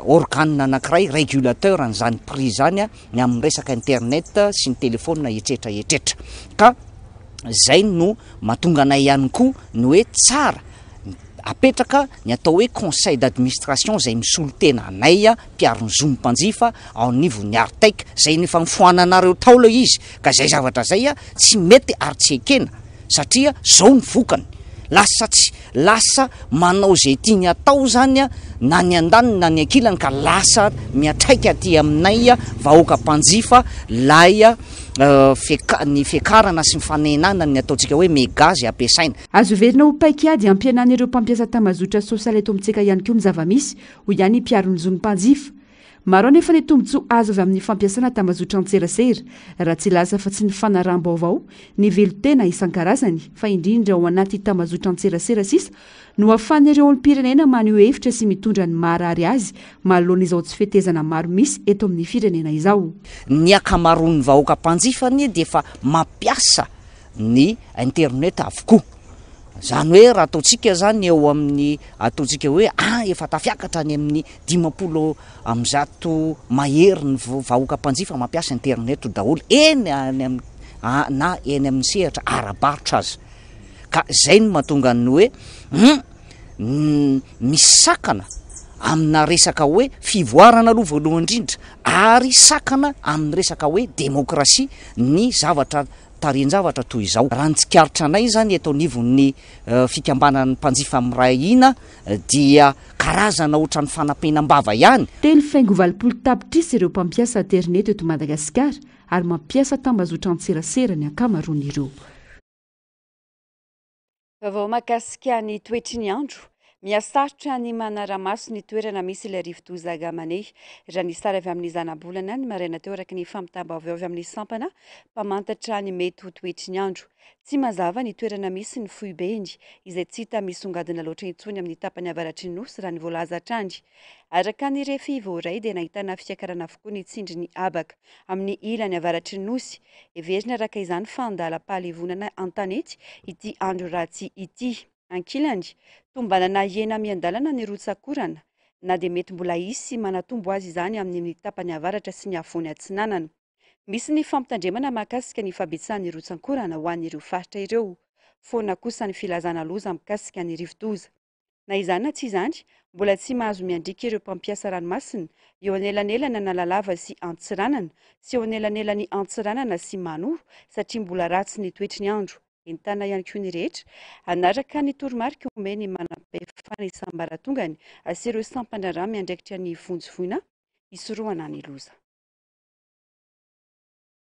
organe anankiray régulateur an'izany prix zany ny amin'ny resaka internet sy ny telefona etretra ka zay no mahatonga anay ihany koa ny hoe tsara apetraka ny atao hoe conseil d'administration zay misolo tena anay mpiarony zo mpanjifa ao anivon'ny Artec zay nefa mifoananareo taola izy ka zay zavatra zay tsy mety ary tsy ekena satria zao ny vokany lasa manao zay tiany atao zany na ny andaniny na ny ankilany ka lasa miatraika aty aminay vahoaka mpanjifa lay ny fiakarana sy mifanenana ny ataontsika hoe mégazy ampiasaina. Azo verina ho paikady ampianana ireo mpampiasa tambazotra sosialy eto amintsika ihany koa ny zava-misy ho ihany mpiarony zo ny mpanjifa. Maro anefa ny tombontsoa azo avy amin'ny fampiasana tambazotra antserasera raha tsy lasa fa tsy ny fanaram-baovao ny velotena isan-karazany fa indrindra ao anaty tambazotra antserasera sisa no ahafahan'ireo olom-pirenena maneho hevitra sy mitondra ny maharary azy manoloana izao tsy fetezana maro misy eto amin'ny firenena izao. Ny akamaroan'ny vahoaka mpanjifany dia efa mampiasa ny internet avokoa. Zany hoe raha ataontsika zany eo amin'ny ataontsika hoe efa tafiakatra ny amin'ny 50% mahery ny vahoaka mpanjifa mampiasa internet daholo eny amin'ny sehatra arabaritra azy ka zay no mahatonga ny hoe misakana amina resaka hoe fivoarana aloha voalohany indrindra ary sakana amin'ny resaka hoe demokrasia ny zavatra tarian-javatra toy izao raha ny tsikaritra anay zany eto anivon'ny fikambanan'ny mpanjifa amiray ina dia karazana ohatran'ny fanampenam-bava ihany. Telo faingo valopolo tapitrisa ireo mpampiasa internet eto Madagasikara ary mampiasa tambazotra an-tserasera ny ankamaroan'ireo. Vaovao mahakasika ny toetry ny andro. Miasarotra ny manaramaso ny toerana misy ilay rivo-doza Agamane. Raha ny sary avy amin'ny zanabolana ny maraina teo araka ny famitambavy avy amin'ny sampana mpamantatra ny mety ho toetry ny andro. Tsy mazava ny toerana misy ny Foibendy izay tsy hita misongadina loatra intsony amin'ny tapany avaratry ny nosy raha ny voalaza hatrandry. Araka ny refy voaray dia nahitana fiakarana avokoa ny tsindry ny abaka amin'ny ilany avaratry ny nosy. Everina araka izany fa andalam-pahalevonana an-tanety ity andro ratsy ity. Ankilany, tombanana iena miandalana ny rotsakorana, na dia mety mbola isy manatombo azy izany amin'ny tapany avaratra sy ny afovoany atsinanana. Misy ny fampitandremana mahakasika ny fabetsahan'ny rotsakorana ho an'ireo faritra ireo, foana kosa ny filazana loza mikasika ny rivo-doza. Na izany na tsy izany, mbola tsy mahazo miandrika ireo mpampiasa ranomasina eo anelanelana na lalava sy antsiranana sy eo anelanelany antsiranana sy manoro satria mbola ratsy ny toetry ny andro. Entana ihany koa ny rehetra anaraka ny toromarika omeny manam-pefana ny sambaratongany sy ireo sampandrarà miandraikitra ny vonjovona isorohana ny loza.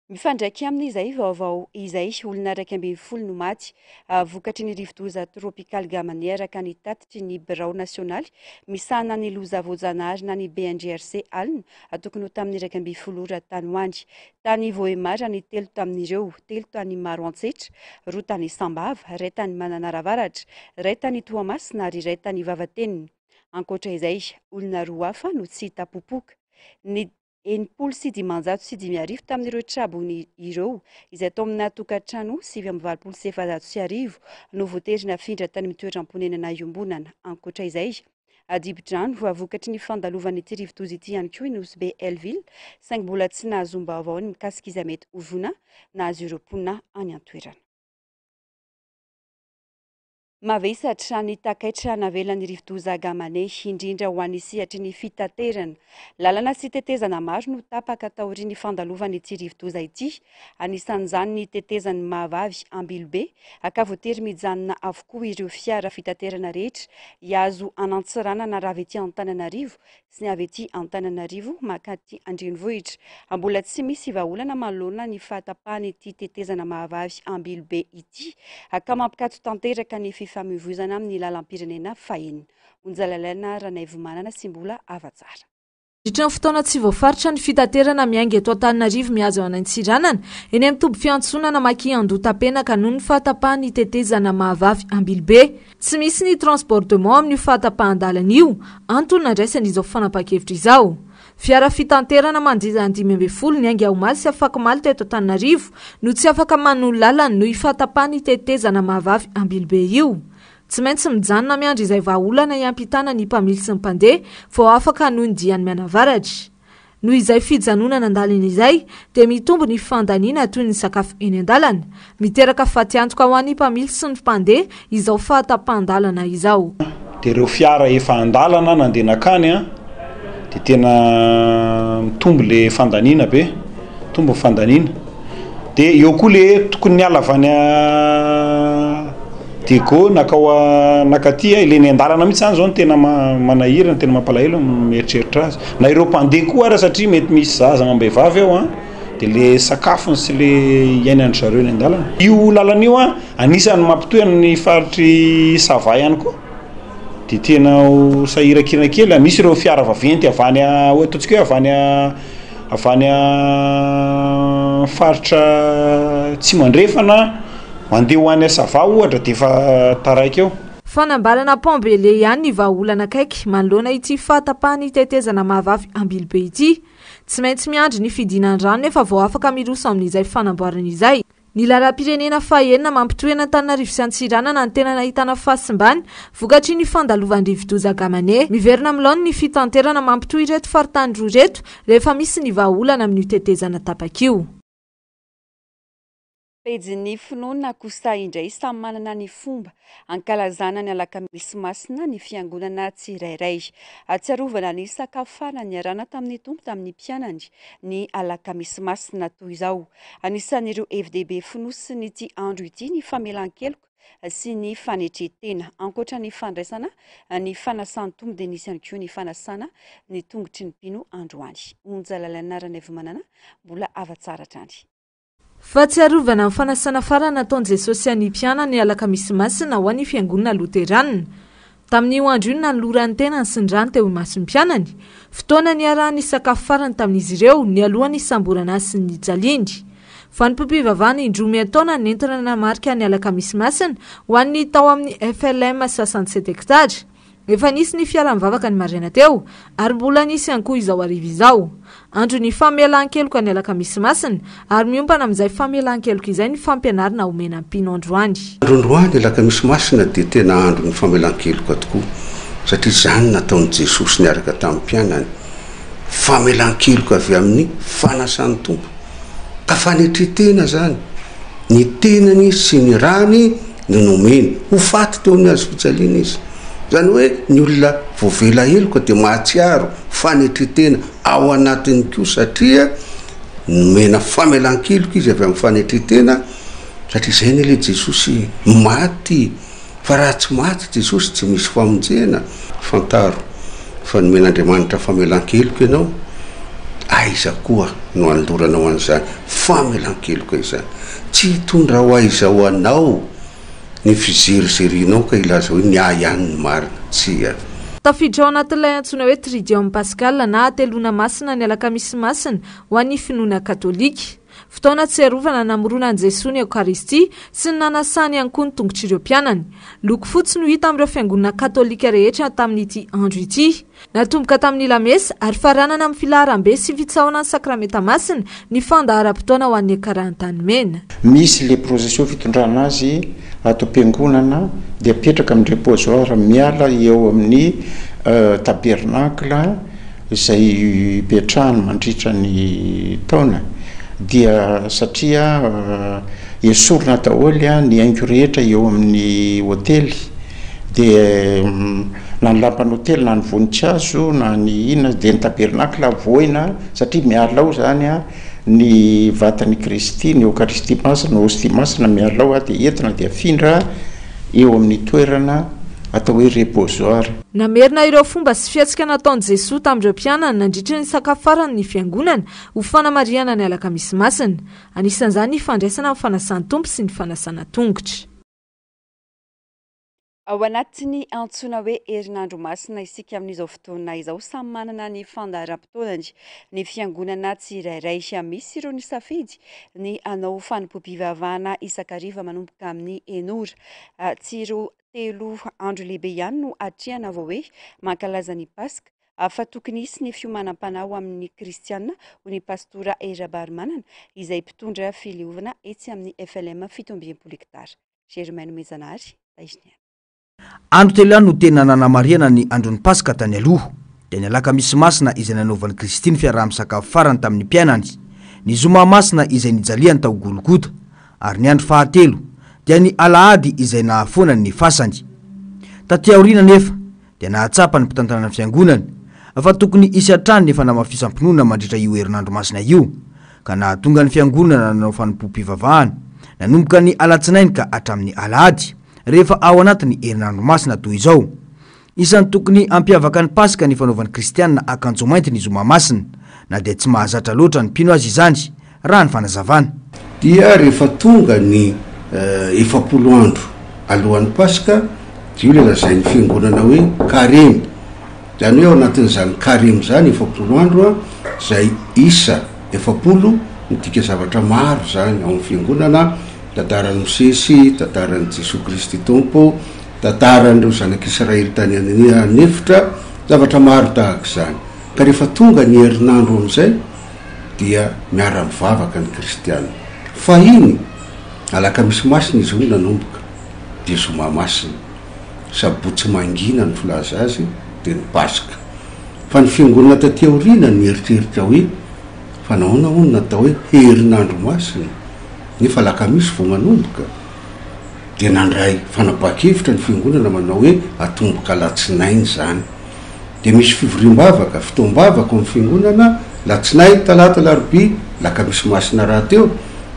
Mifandraiky amin'izay vaovao izay olona 240 no maty vokatry ny rivo-doza tropikaly Agamane araka ny tatitry ny birao nasionaly misahana ny loza voajanahary na ny BNGRC alina tokony ho tamin'ny 240 tany hoandry. Tany Voemara ny 3 tamin'ireo, 3 tany Maro Antsetra, 2 tany Sambava, 2 tany Mananaravaratra, 2 tany Toamasina ary 2 tany Vavatenina. Ankoatra izay, olona 2 hafa no tsy hita popoka. Ny 750 tamin'ireo trabony ireo izay tao amina tokantrano 727 no voaterina afindra tany mitoeram-ponenana iombonana. Ankoatra izay, adibo-drano vokatry ny fandalovan'ny ity rivo-doza ity ihany koa Nosy be Elville, saingy mbola tsy nahazom-baovao ny mikasika izay mety hovona nahazo ireo mponina any an-toerana. Mavesatra ny takaitra navelan'ny rivo-doza Agamane indrindra ho an'ny sihatry ny fitaterana. Lalana sy tetezana maro no tapaka taorian'ny fandalovan'ny ity rivo-doza ity. Anisan'izany ny tetezan'ny Mahavavy Ambilobe, ka voatery mijanona avokoa ireo fiara fitaterana rehetra hiazo anantsirana na raha avy ety Antananarivo sy ny avy ety Antananarivo makatỳ Andrenivohitra. Mbola tsy misy vahaolana manoloana ny fahatapahany ity tetezana Mahavavy Ambilobe ity ka mampikatso tanteraka ny famivozana amin'ny lalam-pirenena fahenina. Onjalalaina Ranaivomanana sy mbola afa-tsara. Ditran'ny fotoana tsy voafaritra ny fitaterana miainga eto Antananarivo mihazo anantsiranana eny amin'ny toby fiantsonana Maki-Andotapenaka noho ny fahatapahany tetezana Mahavavy Ambilobe. Tsy misy ny transportement amin'ny fahatapahan-dalana io, antony nandraisan'izao fanapa-kevitra izao. Fiara fitanterana mandiza 540 ny ainga omaly sy afaka maly teto Antananarivo no tsy afaka manolo lalany noho ifatapahany tetezana Mahavavy Ambilobe io. Tsy maintsy mijanona miandry izay vahaolana iampitana ny mpamily sy ny mpandeha vao afaka noho ny diany mianavaratra. Noho izay fijanonana an-dalana izay dia mitombo ny fandaniana toy ny sakafo eny an-dalana, miteraka fatiantoka ho an'ny mpamily sy ny mpandeha izao fahatapahan-dalana izao. Dia ireo fiara efa an-dalana nandena akany dia tena mitombo le fandaniana be, tombo fandaniana. Dia eo koa le tokony niala avy any Dego nakaty ileny an-dalana mihitsy zany zao no tena manahirana, tena mampalahelo mieritreritra azy. Na ireo mpandeha koa ara satria mety misy zaza ambehivavy ao dia le sakafony sy le iainany zareo eny an-dalana. Io lalana io anisany mampitohy ny faritry Sava ihany koa. Dia tena sahirakirana kely, misy ireo fiara vaventy avany ataontsika hoe avany faritra tsy mandrefana mandeha ho any Sava ohatra dia efa taraiky eo. Fanambalana Pambele ihany ny vahaolana akaiky manoloana ity fahatapahany tetezana Mahavavy Ambilobe ity. Tsy maintsy miandry ny fidinan-drano nefa vao afaka miroso amin'izay fanamboarana izay. Ny lalam-pirenena fahenina mampitohy Antananarivo sy Antsiranana ny tena nahitana fahasimbany vokatry ny fandalovan'ny rivo-doza Agamane. Miverina amin'ny laony ny fitanterana mampitohy ireto faritany roa ireto rehefa misy ny vahaolana amin'ny tetezana tapaka io. pejy finoana kosa indray samy manana ny fomba ankalazana ny alakamisy masina ny fiangonana tsirairay atsiarovana ny sakafana ny arana tamin'ny tompo tamin'ny mpianany ny alakamisy masina toy izao anisan'ireo FDB finosiny ity andro ity ny famelan-keloko sy ny fanetretena ankoatra ny fandraisana ny fanasany tombo dia nisy ihany koa ny fanasana ny tongotry ny mpino androany onjalalanaran'ny vomanana mbola avatsara trany fahatsiarovana ny fanasana farana nataon'i Jesosy any mpianany alakamisy masina ho an'ny fiangonana loteranina tamin'io andro io nanoloran'ny tena ny sindrany teo imason'ny mpianany fotoana ny arahany sakafo farany tamin'izy ireo ny alohan'ny samborana sy ny jalindy fa ny mpivavahana indromy ataona nentina namarika ny alakamisy masina ho an'ny tao amin'ny FLM 67 hectare efa nisy ny fiara-mivavaka ny maraina teo ary mbola nisy ihany koa izao arivo izao andro ny famelan-keloka ny alakamisy masina ary miompana amin'izay famelan-keloka izay ny fampianarana omena mpino androany androandroany alakamisy masina dia tena andro ny famelan-keloka tokoa satria zany nataon'i Jesosy niaraka tamin'ny mpianany famelan-keloka avy amin'ny fanasany tompo ka fanetretena zany ny tenany sy ny rany no nomeny ho faty teo amin'ny azo fijaliana izy zany hoe ny olona voavela heloka dia mahatsiaro fanetretena ao anatiny koa satria nomena famelan-keloka izy avy amin'ny fanetretena satria izay ny le Jesosy maty fa raha tsy maty Jesosy tsy misy famonjena fantaro fa nomen'Andriamanitra famelan-keloka ianao aiza koa no andoranao an'izany famelan-keloka izany tsy hitondra ho aiza ho anao ny fizerizerinao ka ilaza hoe ny ihany ny marina tsy tafiditra ao anatin'ilay antsoina hoe Tridium Pascal na telona masina ny alakamisy masina ho an'ny finoana katolika fotoana tsiarovana namorona an'i Jesosy ny Eucharistie sy ny nanasany ihany koa ny tongotr'ireo mpianany loko fotsy no hita amin'ireo fiangonana katolika rehetra tamin'ity andro ity natomboka tamin'ny lamesa ary faranana amin'ny filaharam-be sy fitsahoana ny sakramenta masina ny fandaharam-potoana ho an'ny karahantany mena misy le procession fitondrana azy ato am-piangonana dia apetraka amin'ny reposoir miala eo amin'ny tabernacle izay petrahany mandritra ny taona dia satria esorona daholo ny haingo rehetra eo amin'ny hotely dia na ny lampany hotely na ny voninkazo na ny inona dia ny tabernacle voina satria miala ao zany ny vatany Kristy ny Eucharistie masina hostie masina miala ao dia entina dia afindra eo amin'ny toerana atao hoe reposoir namerina ireo fomba sy fiatsika nataon'i Jesosy tamin'ireo mpianany nandritra ny sakafo farany ny fiangonana ho fanamariana ny alakamisy masina anisan'izany ny fandraisana amin'ny fanasany tompo sy ny fanasana tongotra ao anatiny antsoina hoe herinandro masina isika amin'izao fotoana izao samy manana ny fandaharam-potoanany ny fiangonana tsirairay misy ireo ny safidy ny anao fanimpom-pivavahana isakariva manomboka amin'ny enora tsy ireo telo andro lehibe ihany no atriana vao hoe mankalaza ny paska fa tokony isy ny fiomanam-panao amin'ny kristianina ho ny pastora Erabarmanana izay mpitondra fileovana etsy amin'ny FLM 700 hectare Germaine Mezanary Taizniana andro telo ihany no tena nanamariana ny andron'ny paska tany aloha dia ny alakamisy masina izay nanaovan'i Kristy ny fiaraha-misakafo farany tamin'ny mpianany ny zoma masina izay nijaliany tao Golgota ary ny andro fahatelo dia ny alahady izay nahafoanany ny fasany taty aoriana nefa dia nahatsapa ny mpitantanana fiangonana fa tokony isy hatrany nefa namafisam-pinoana mandritra io herinandro masina io ka nahatonga ny fiangonana nanao fanimpom-pivavahana nanomboka ny alatsinainy ka hatramin'ny alahady rehefa ao anatin'ny herinandro masina toy izao isan'ny tokony ampiavaka ny paska ny fanaovan'ny kristianina akanjo mainty ny zoma masina na dia tsy mahazatra loatra ny mpino azy izany raha ny fanazavana dia rehefa tonga ny 70 andro alohan'ny paska dia io le lazain'ny fiangonana hoe karemy zany hoe ao anatin'izany karemy zany 70 andro zay isa 70 midika zavatra maro zany ao amin'ny fiangonana tantaran'ny Mosesy tantaran'i Jesosy Kristy tompo tantaran'ireo zanak'Israely tany anefitra zavatra maro tahaka izany ka rehefa tonga ny herinandro amin'izay dia miara-mivavaka ny kristianina fa iny alakamisy masina izy io nanomboka dia zoma masina sabotsy mangina ny filaza azy dia ny paska fa ny fiangonana taty aoriana ny eritreritra hoe fa nahoana hono natao hoe herinandro masina nefa lakamisy vo manomboka de nandray fanapakevitra ny fiangonana manao hoe atomboka latsinainy zany de misy fivoriam-bavaka fotoam-bavaka amin'ny fiangonana latsinay talata laroby lakamisy masina raha teo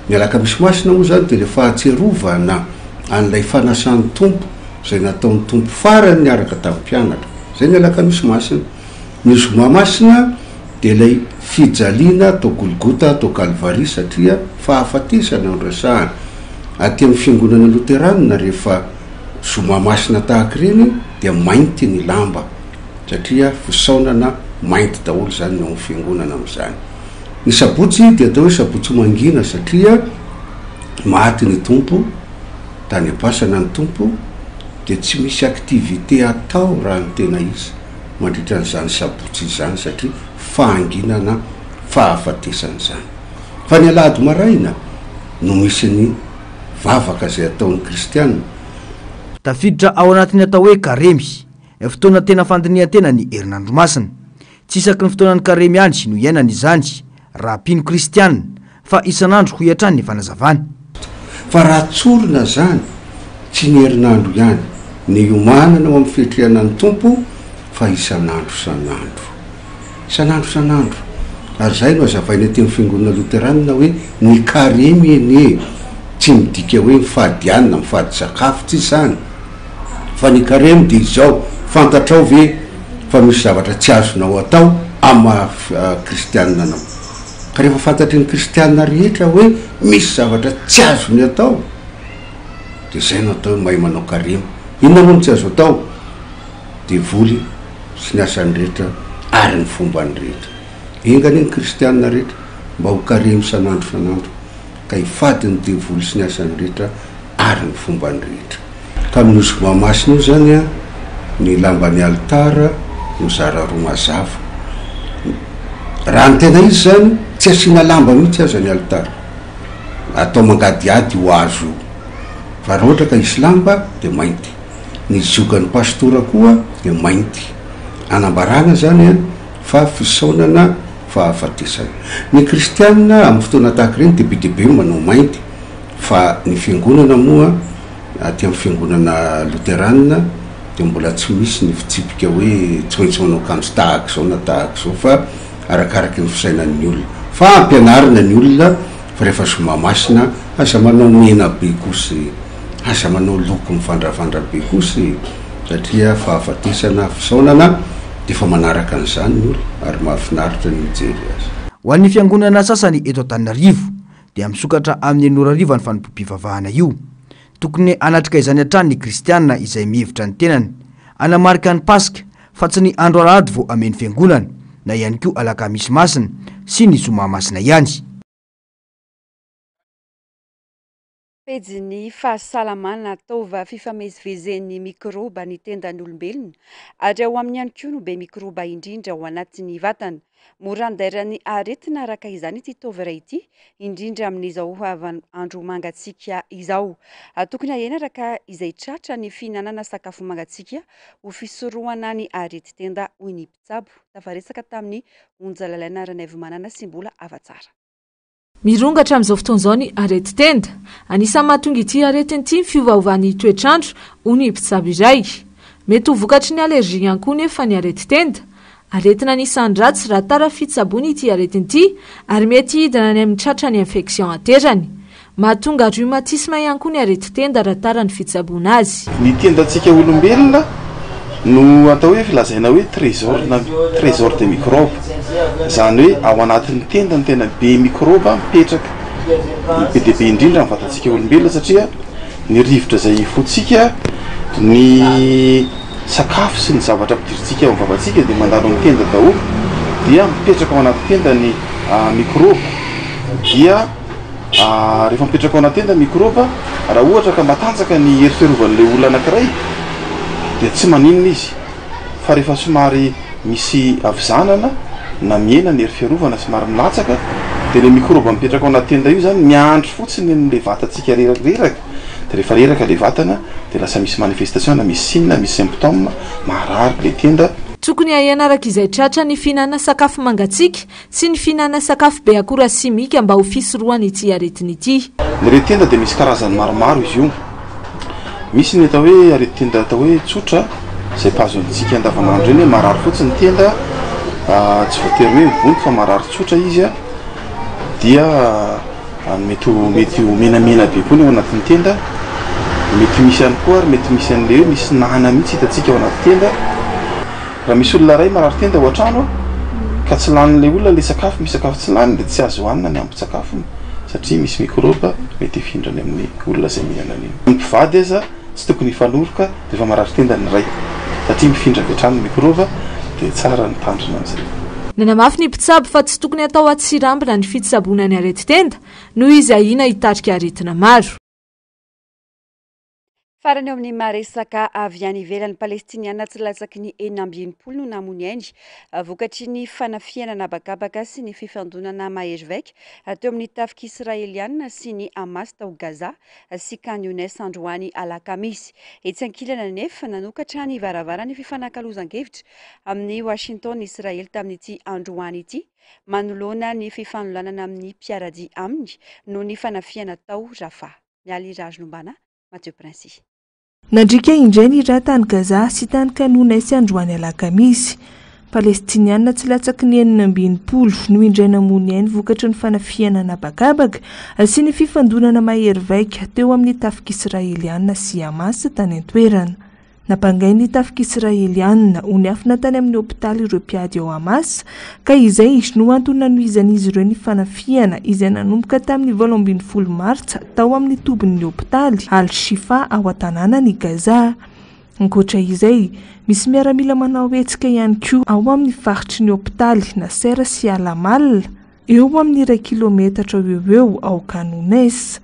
ny lakamisy masina moa zany de le fahatserovana an'ilay fanasan'ny tompo zay nataon'ny tompo farany niaraka tamin'ny mpianatra zay ny lakamisy masina ny zoma masina de lay fijaliana atao golgota atao kalvari satria fahafatisana ny resahana aty amin'ny fiangonana loteranina rehefa zoma masina tahaka reny dia mainty ny lamba satria fisaonana mainty daholo zany ny fiangonana am'izany ny sabotsy dia atao hoe sabotsy mangina satria maty ny tompo tany apasana ny tompo de tsy misy activité atao raha ny tena izy mandritra n'izany sabotsy izany satria fahanginana fahafatesana zany fa ny alahady maraina no misy ny vavaka zay ataon'ny kristianina tafiditra ao anatin'ny atao hoe karemy fotoana tena fandinihan-tena ny herinandro masina tsy isaky ny fotoanan'ny karemy andry no iainana izany raha mpino kristianina fa isan'andro ho iatrany ny fanazavana fa raha tsorona zany tsy ny herinandro ihany ny omanana ao amin'ny fihetrihanany tompo fa isan'andro isan'andro ary zay no azavainy aty amin'ny fiangonana loteranina hoe ny karemy ene tsy midika hoe mifadianina mifady sakafo tsy zany fa ny karemy de izao fantatrao ve fa misy zavatra tsy azonao atao ama kristianina anao ka rehefa fantatry ny kristianina rehetra hoe misy zavatra tsy azony atao de zay no atao mahay manao karemy inona moa tsy azo atao de voly sy ny asany rehetra ary ny fombany rehetra engany ny kristianina rehetra mba ho karemy san'andro ka hifady ny devoly sy ny asany rehetra ary ny fombany rehetra ka amin'ny zoma masina io zany a ny lamban'ny altara no zara roa mazava raha ny tena izy zany tsy asiana lamba mihitsy aza ny altara atao mangadiady ho azo fa raha ohatra ka isy lamba de mainty ny ziogan'ny pastora koa de mainty anambarana zany a fa fisaonana fahafatesana ny kristianina amin'ny fotoana tahaka reny debedebe manao mainty fa ny fiangonana moa aty amin'ny fiangonana loteranina de mbola tsy misy ny fitsipika hoe tsy maintsy manao kanjo tahaka zao na tahaka zao fa arakaraky ny fisainan'ny olona fa ampianarina ny olona fa rehefa zoma masina aza manao mena be kosy aza manao loko mifandravandra be kosy satria fahafatesana fisaonana de fa manaraka an'izany ny olona ary mahafinaritra ny mijery azy ho an'ny fiangonana sasany eto Antananarivo dia misokatra amin'ny Anorarivo ny fanompom-pivavahana io tokony anatrika izany hatrany ny kristianina izay mihevitra ny tenany anamarika ny paska fa tsy ny andro alahady vao ameny fiangonana na ihany koa alakamisy masina sy ny zoma masina ihany pejy fahasalamana ataova fifamezivezen'ny mikroba ny tendan'ny olombelona ary ao amin'ny ihany koa no be mikroba indrindra ao anatin'ny vatana mora andairan'ny aretina araka izany ity taovara ity indrindra amin'izao andro mangatsika izao tokony ahena araka izay tratra ny fihinanana sakafo mangatsika ho fisorohana ny arety tenda hoy ny mpitsabo tafaresaka tamin'ny onjalalaina ranaivo manana sy mbola afatsara mirongatra amin'izao fotoan'izao ny arety tenda anisan'ny mahatonga ity aretiny ity fiovaovan'ny toetrandro hoy ny mpitsabo iray mety ho vokatry ny alergia ihany koa nefa ny arety tenda aretina anisan'ny ratsy raha tara fitsaboana ity aretiny ity ary mety hidina any amin'ny tratra ny infection aterany mahatonga rhumatisme ihany koa ny arety tenda raha tara ny fitsaboana azy ny tendantsika olombelona no atao hoe filazaina hoe trésor de microbe zany hoe ao anatin'ny tenda ny tena be microbe mipetraka be dia be indrindra ny vatantsika olombelona satria ny rivotra zay fotsika ny sakafo sy ny zavatra ampidirintsika ao amin'ny vavantsika dia mandalo amin'ny tenda daholo dia mipetraka ao anaty tenda ny microbe dia rehefa mipetraka ao anaty tenda microbe raha ohatra ka matanjaka ny hery fiarovan'ilay olona anankiray dia tsy maninona izy fa rehefa somary misy avizanana na miena ny hery fiarovana somary milatsaka dia le microbe mipetraka ao anaty tenda io zany miandry fotsiny n'le vatantsika reraka de rehefa reraka le vatana de lasa misy manifestation na misy signe misy symptôme maharary le tenda tokony ahianaraka izay tratra ny fihinana sakafo mangatsiaka sy ny fihinana sakafo be akora simika mba ho fisoroany ity aretiny ity. Ny aretin-tenda dia misy karazany maromaro izy io. Misy ny atao hoe aretin-tenda atao hoe tsotra izay mpahazoantsika andavanandro reny hoe marary fotsiny tenda, tsy voatery hoe mivony fa marary tsotra izy a, dia mety ho menamena be koa ny ao anatin'ny tenda. Mety misy ihany koa ary mety misy an'le hoe misy nahana mihitsy hitantsika ao anaty tenda. Raha misy olona ray marary tenda ao an-trano ka tsy lanin'ilay olona le sakafo, misy sakafo tsy laniny dia tsy azo hohanina ny ampy-tsakafony satria misy mikrôba mety hifindrany amin'ny olona izay mihinana an'iny. Ny mpivady aza tsy tokony hifanoroka rehefa marary tenda ny ray satria mifindra avy hatrany mikrôba dia tsara ny tandrina amin'izay. Nanamafy ny mpitsabo fa tsy tokony atao atsirambina ny fitsaboana ny areti-tenda noho izy ahina hitarika aretina maro. Farany eo amin'ny maresaka avy any ivelan'ny Palestiniana tsy latsaky ny 700 no namony ainy vokatry ny fanafiana nabakabaka sy ny fifandonana mahery vaika teo amin'ny tafika Israeliana sy ny Hamas tao Gaza sy Khan Younis androany alakamisy. Etsy ankilana nefa nanokatra ny varavarany fifanankalozan-kevitra amin'ny Washington Israel tamin'ity androany ity manoloana ny fifanoloanana amin'ny mpiaradia aminy no ny fanafiana tao Rafa. Mialy Rajnombana, Mathieu Princy. Nandrika indray ny raha tany Gaza sy tany Khan Younis androany alakamisy. Palestiniana tsy latsaky ny 700 no indray namony ainy vokatry ny fanafiana nabakabaka sy ny fifandonana mahery vaika teo amin'ny tafika Israeliana sy Hamas tany an-toerana. Napangay ny tafika Israeliana ho niafina tany amin'ny hopitaly ireo mpiady ao Hamas ka izay no antony nanohizan'izy ireo ny fanafiana izay nanomboka tamin'ny 12 Martsa tao amin'ny tobin'ny hopitaly Al-Shifa ao an-tanànan'i Gaza. Ankoatra izay, misy miaramila manao hetsika ihany koa ao amin'ny faritry ny hopitaly Nasser sy Al-Amal eo amin'ny 2 kilometatra eo ao Khan Younis.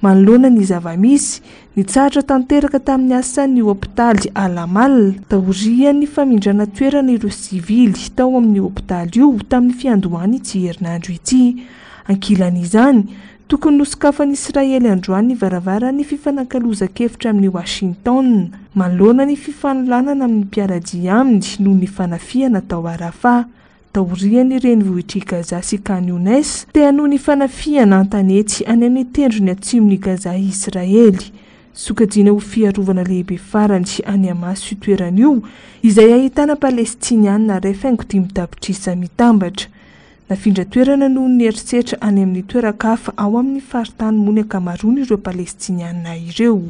Manoloana ny zavamisy, nitsahatra tanteraka tamin'ny asan'ny hopitaly Al-Amal taorian'ny famindrana toerana ireo sivily tao amin'ny hopitaly io tamin'ny fiandohany ity herinandro ity. Ankilan'izany, tokony nosokafan'ny Israely androany ny varavaran'ny fifanankalozan-kevitra amin'ny Washington manoloana ny fifanolanana amin'ny mpiaradia aminy noho ny fanafiana tao Rafa. Taorian'ny renivohitr'i Gaza sy Khan Younis tea noho ny fanafiana an-tanety any amin'ny tendrony atsimony Gaza Israely. Sokajina ho fiarovana lehibe farany any Hamas io toerana io izay ahitana Palestiniana ray faingo-dimy tapitrisa mitambatra. Nafindra toerana noho ny eritreritra any amin'ny toeran-kafa ao amin'ny faritany mony ankamaroany ireo Palestiniana ireo.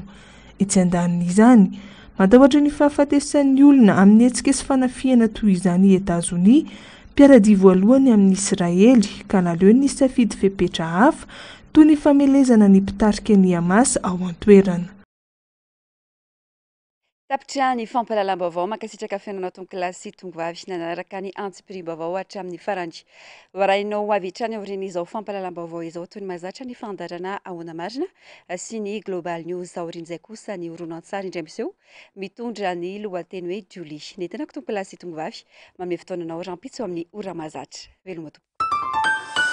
Etsy andanin'izany, matahotra ny fahafatesan'ny olona amin'ny hetsika sy fanafiana toy izany i Etazonia, mpiaradia voalohany amin'ny Israely ka naleo ny safidy fepetra hafa toy ny famelezana ny mpitarika ny Hamas ao an-toerana. Tapitra ny fampahalalam-baovao mankasitraka fiainana tonkilasy tongovavy nanaraka ny antsipirim-baovao hatramin'ny farandy. Varainao avy hatrany aoriana izao fampahalalam-baovao izao toy ny mahazatra ny fandarana ahoana marina sy ny Global News aorian'izay kosa ny horonan-tsary indray miseho mitondra ny lohateny hoe Julie. Nentinako tonkilasy tongovavy manome fotoananao rampitso amin'ny ora mahazatra. Veloma tompoko.